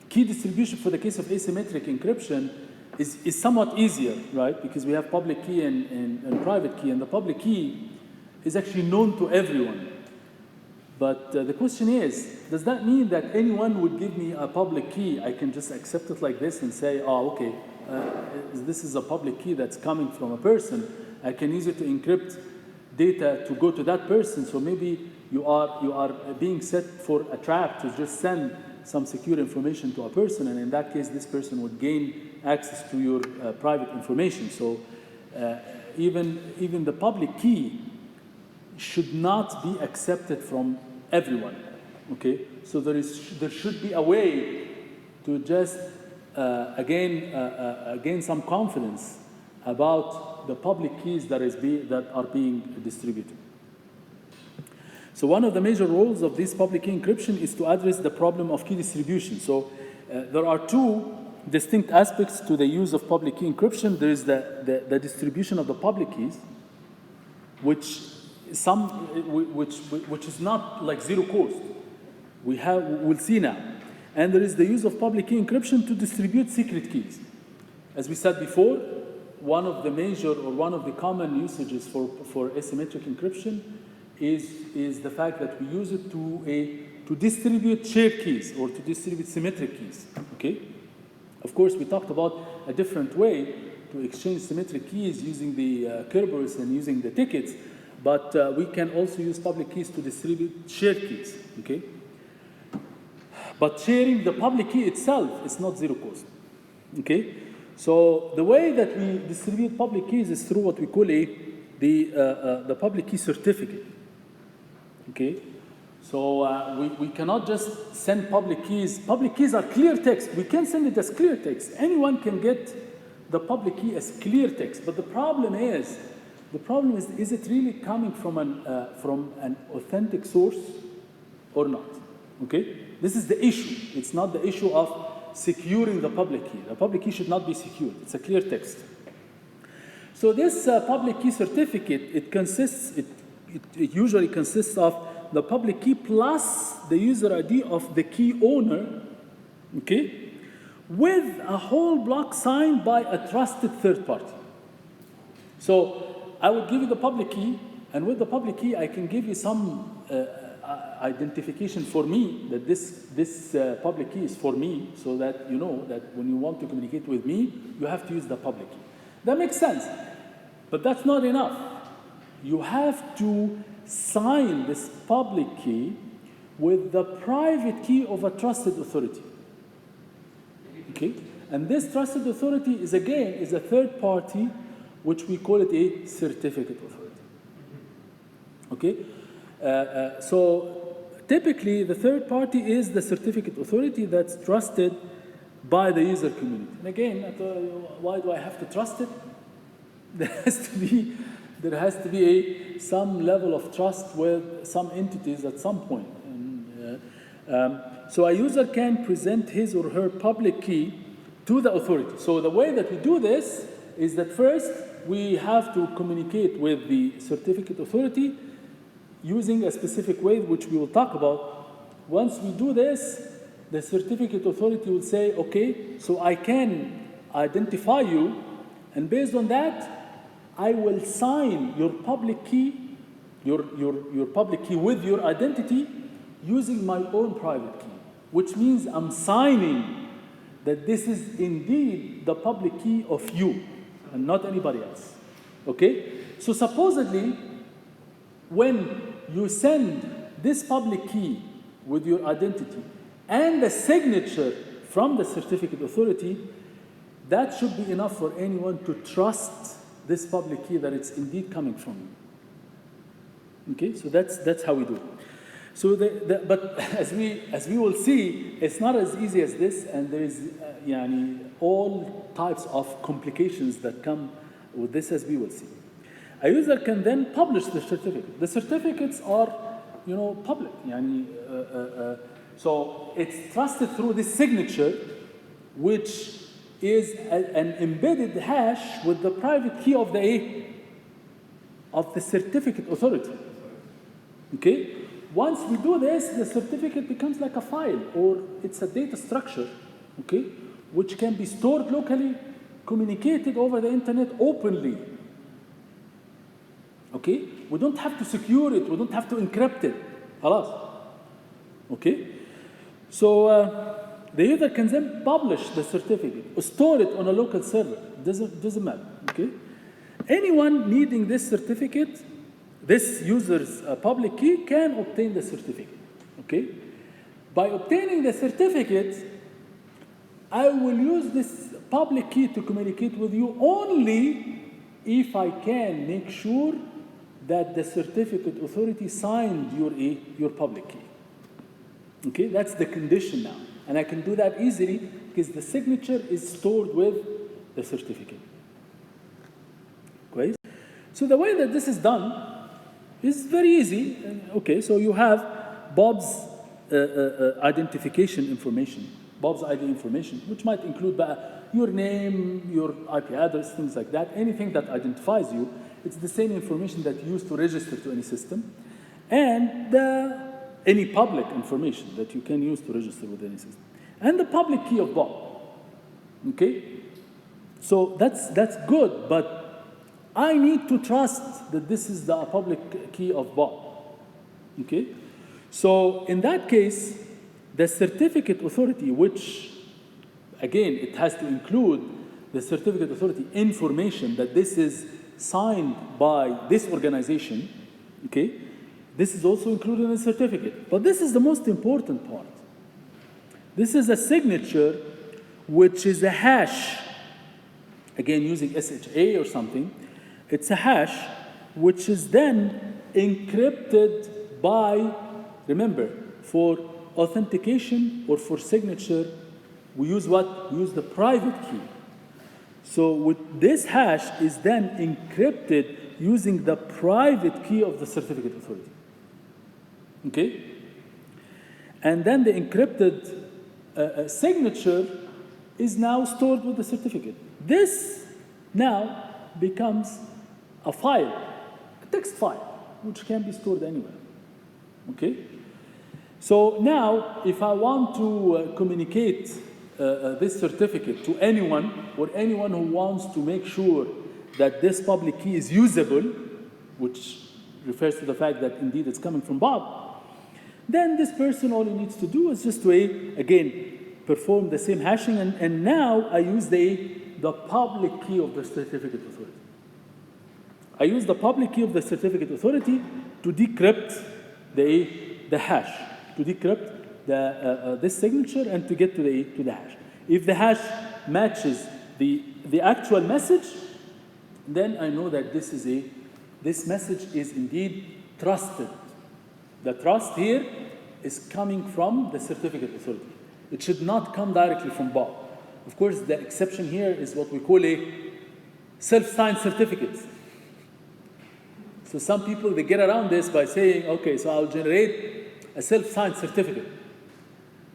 key distribution for the case of asymmetric encryption is somewhat easier, right? Because we have public key and private key, and the public key is actually known to everyone. But the question is, does that mean that anyone would give me a public key? I can just accept it like this and say, oh, okay, this is a public key that's coming from a person. I can use it to encrypt data to go to that person. So maybe you are being set for a trap to just send some secure information to a person, and in that case, this person would gain access to your private information. So even the public key should not be accepted from everyone. Okay, so there should be a way to just gain some confidence about the public keys that are being distributed. So one of the major roles of this public key encryption is to address the problem of key distribution. So there are two distinct aspects to the use of public key encryption. There is the distribution of the public keys, which is not like zero cost. We'll see now. And there is the use of public key encryption to distribute secret keys. As we said before, one of the major or one of the common usages for asymmetric encryption is the fact that we use it to distribute shared keys or to distribute symmetric keys. Okay? Of course, we talked about a different way to exchange symmetric keys using the Kerberos and using the tickets, but we can also use public keys to distribute shared keys. Okay? But sharing the public key itself is not zero cost. Okay? So the way that we distribute public keys is through what we call the public key certificate. Okay? So we cannot just send public keys. Public keys are clear text. We can send it as clear text. Anyone can get the public key as clear text. But the problem is it really coming from an authentic source or not? Okay? This is the issue. It's not the issue of securing the public key. The public key should not be secured. It's a clear text. So this public key certificate, it usually consists of the public key plus the user ID of the key owner, okay, with a whole block signed by a trusted third party. So I will give you the public key, and with the public key, I can give you some identification for me that this public key is for me, so that you know that when you want to communicate with me, you have to use the public key. That makes sense, but that's not enough. you have to sign this public key with the private key of a trusted authority. Okay? And this trusted authority is, again, is a third party, which we call it a certificate authority. Okay? So typically, the third party is the certificate authority that's trusted by the user community. And again, why do I have to trust it? There has to be some level of trust with some entities at some point. And, so a user can present his or her public key to the authority. So the way that we do this is that first we have to communicate with the certificate authority using a specific way, which we will talk about. Once we do this, the certificate authority will say, okay, so I can identify you, and based on that, I will sign your public key, your public key with your identity using my own private key, which means I'm signing that this is indeed the public key of you and not anybody else. Okay? So supposedly, when you send this public key with your identity and the signature from the certificate authority, that should be enough for anyone to trust this public key that it's indeed coming from you. Okay, so that's how we do it. So, but as we will see, it's not as easy as this, and there is all types of complications that come with this, as we will see. A user can then publish the certificate. The certificates are, public. So it's trusted through this signature, which is an embedded hash with the private key of the certificate authority. Okay? Once we do this, the certificate becomes like a file, or it's a data structure, okay, which can be stored locally, communicated over the internet openly. Okay? We don't have to secure it, we don't have to encrypt it. Halas. Okay? So the user can then publish the certificate or store it on a local server. Doesn't matter. Okay? Anyone needing this certificate, this user's public key, can obtain the certificate. Okay? By obtaining the certificate, I will use this public key to communicate with you only if I can make sure that the certificate authority signed your public key. Okay? That's the condition now. And I can do that easily because the signature is stored with the certificate. Okay? So the way that this is done is very easy. Okay, so you have Bob's identification information, Bob's ID information, which might include your name, your IP address, things like that. Anything that identifies you, it's the same information that you use to register to any system, and any public information that you can use to register with any system, and the public key of Bob. Okay, so that's good, but I need to trust that this is the public key of Bob. Okay, so in that case, the certificate authority, which again it has to include the certificate authority information that this is signed by this organization. Okay. This is also included in the certificate. But this is the most important part. This is a signature, which is a hash. Again, using SHA or something. It's a hash, which is then encrypted by, remember, for authentication or for signature, we use what? We use the private key. So with this hash is then encrypted using the private key of the certificate authority. Okay? And then the encrypted signature is now stored with the certificate. This now becomes a file, a text file, which can be stored anywhere. Okay? So now, if I want to communicate this certificate to anyone, or anyone who wants to make sure that this public key is usable, which refers to the fact that indeed it's coming from Bob, then this person, all he needs to do is just to, again, perform the same hashing, and now I use the public key of the certificate authority. I use the public key of the certificate authority to decrypt the hash, to decrypt this signature and to get to the hash. If the hash matches the actual message, then I know that this message is indeed trusted. The trust here is coming from the certificate authority. It should not come directly from Bob. Of course, the exception here is what we call a self-signed certificate. So some people, they get around this by saying, okay, so I'll generate a self-signed certificate,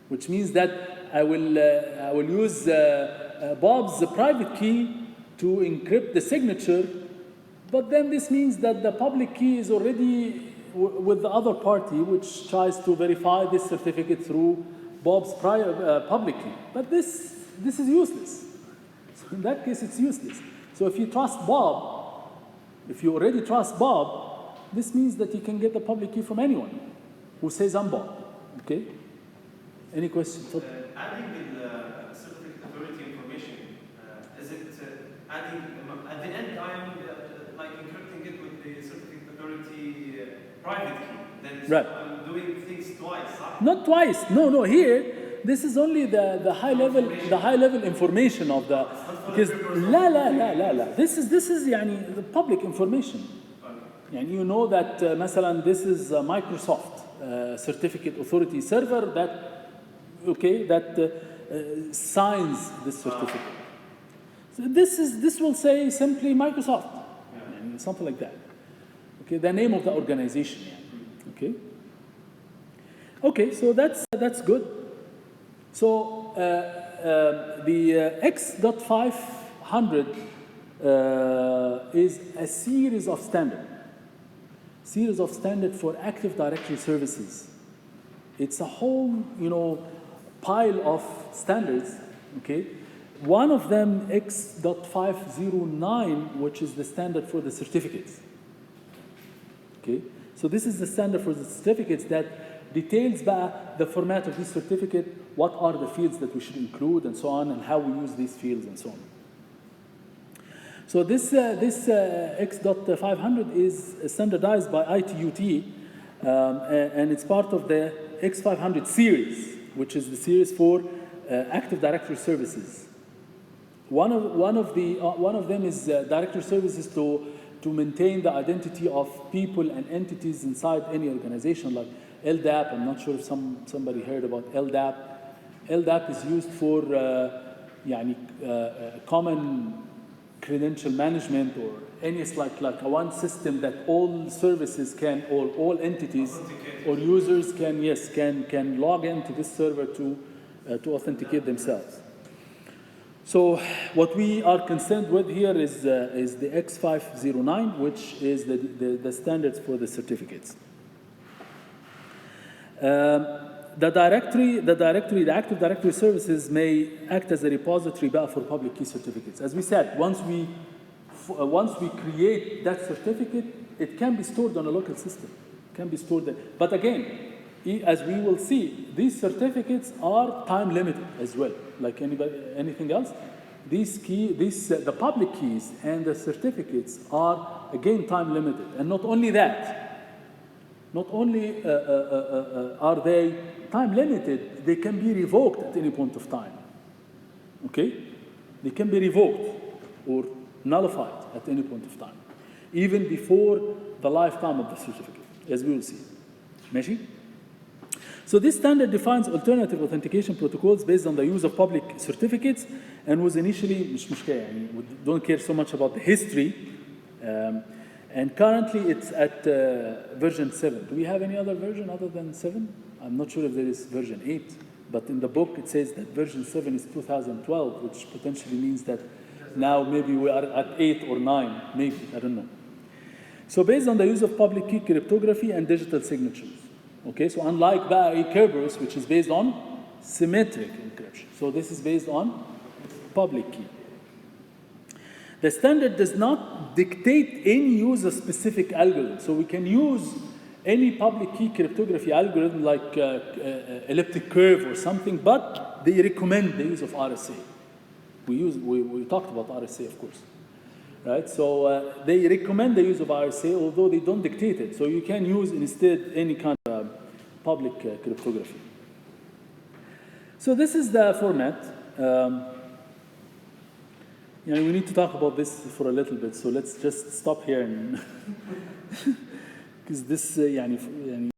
which means that I will use Bob's private key to encrypt the signature, but then this means that the public key is already with the other party, which tries to verify this certificate through Bob's public key. But this is useless. So in that case, it's useless. So if you trust Bob, if you already trust Bob, this means that you can get the public key from anyone who says I'm Bob. Okay? Any questions? Adding the certificate authority information, is it adding, at the end I'm like encrypting it with the certificate authority private key, then right. I'm doing things twice, right? Not twice, no, here, this is only the high level information of the, because la. This is يعني the public information. And you know that مثلا this is Microsoft certificate authority server that signs this certificate. So this will say simply Microsoft, something like that. Okay, the name of the organization. Okay, so that's good. So the X.500 is a series of standard for Active Directory services. It's a whole, pile of standards. Okay, one of them X.509, which is the standard for the certificates. Okay, so this is the standard for the certificates that details the format of this certificate, what are the fields that we should include, and so on, and how we use these fields, and so on. So this X.500 is standardized by ITUT, and it's part of the X500 series, which is the series for Active Directory services. One of them is directory services to maintain the identity of people and entities inside any organization, like LDAP. I'm not sure if somebody heard about LDAP. LDAP is used for common credential management, or any like a one system that all services can, all entities or users can log into this server to authenticate themselves. So what we are concerned with here is the X509, which is the standards for the certificates. The Active Directory services may act as a repository for public key certificates. As we said, once we create that certificate, it can be stored on a local system. It can be stored there. But again, as we will see, these certificates are time limited as well, like anything else. The public keys and the certificates are again time limited. And not only that, not only are they time limited, they can be revoked at any point of time. Okay? They can be revoked or nullified at any point of time, even before the lifetime of the certificate, as we will see. Meshi? So this standard defines alternative authentication protocols based on the use of public certificates, and was initially, we don't care so much about the history, and currently it's at version 7. Do we have any other version other than 7? I'm not sure if there is version 8, but in the book it says that version 7 is 2012, which potentially means that now maybe we are at 8 or 9, maybe, I don't know. So based on the use of public key cryptography and digital signatures. Okay, so unlike Kerberos, which is based on symmetric encryption. So this is based on public key. The standard does not dictate any user-specific algorithm. So we can use any public key cryptography algorithm like elliptic curve or something, but they recommend the use of RSA. We talked about RSA, of course. right? So they recommend the use of RSA, although they don't dictate it. So you can use instead any kind of public cryptography. So this is the format. You know, we need to talk about this for a little bit. So let's just stop here and because this, يعني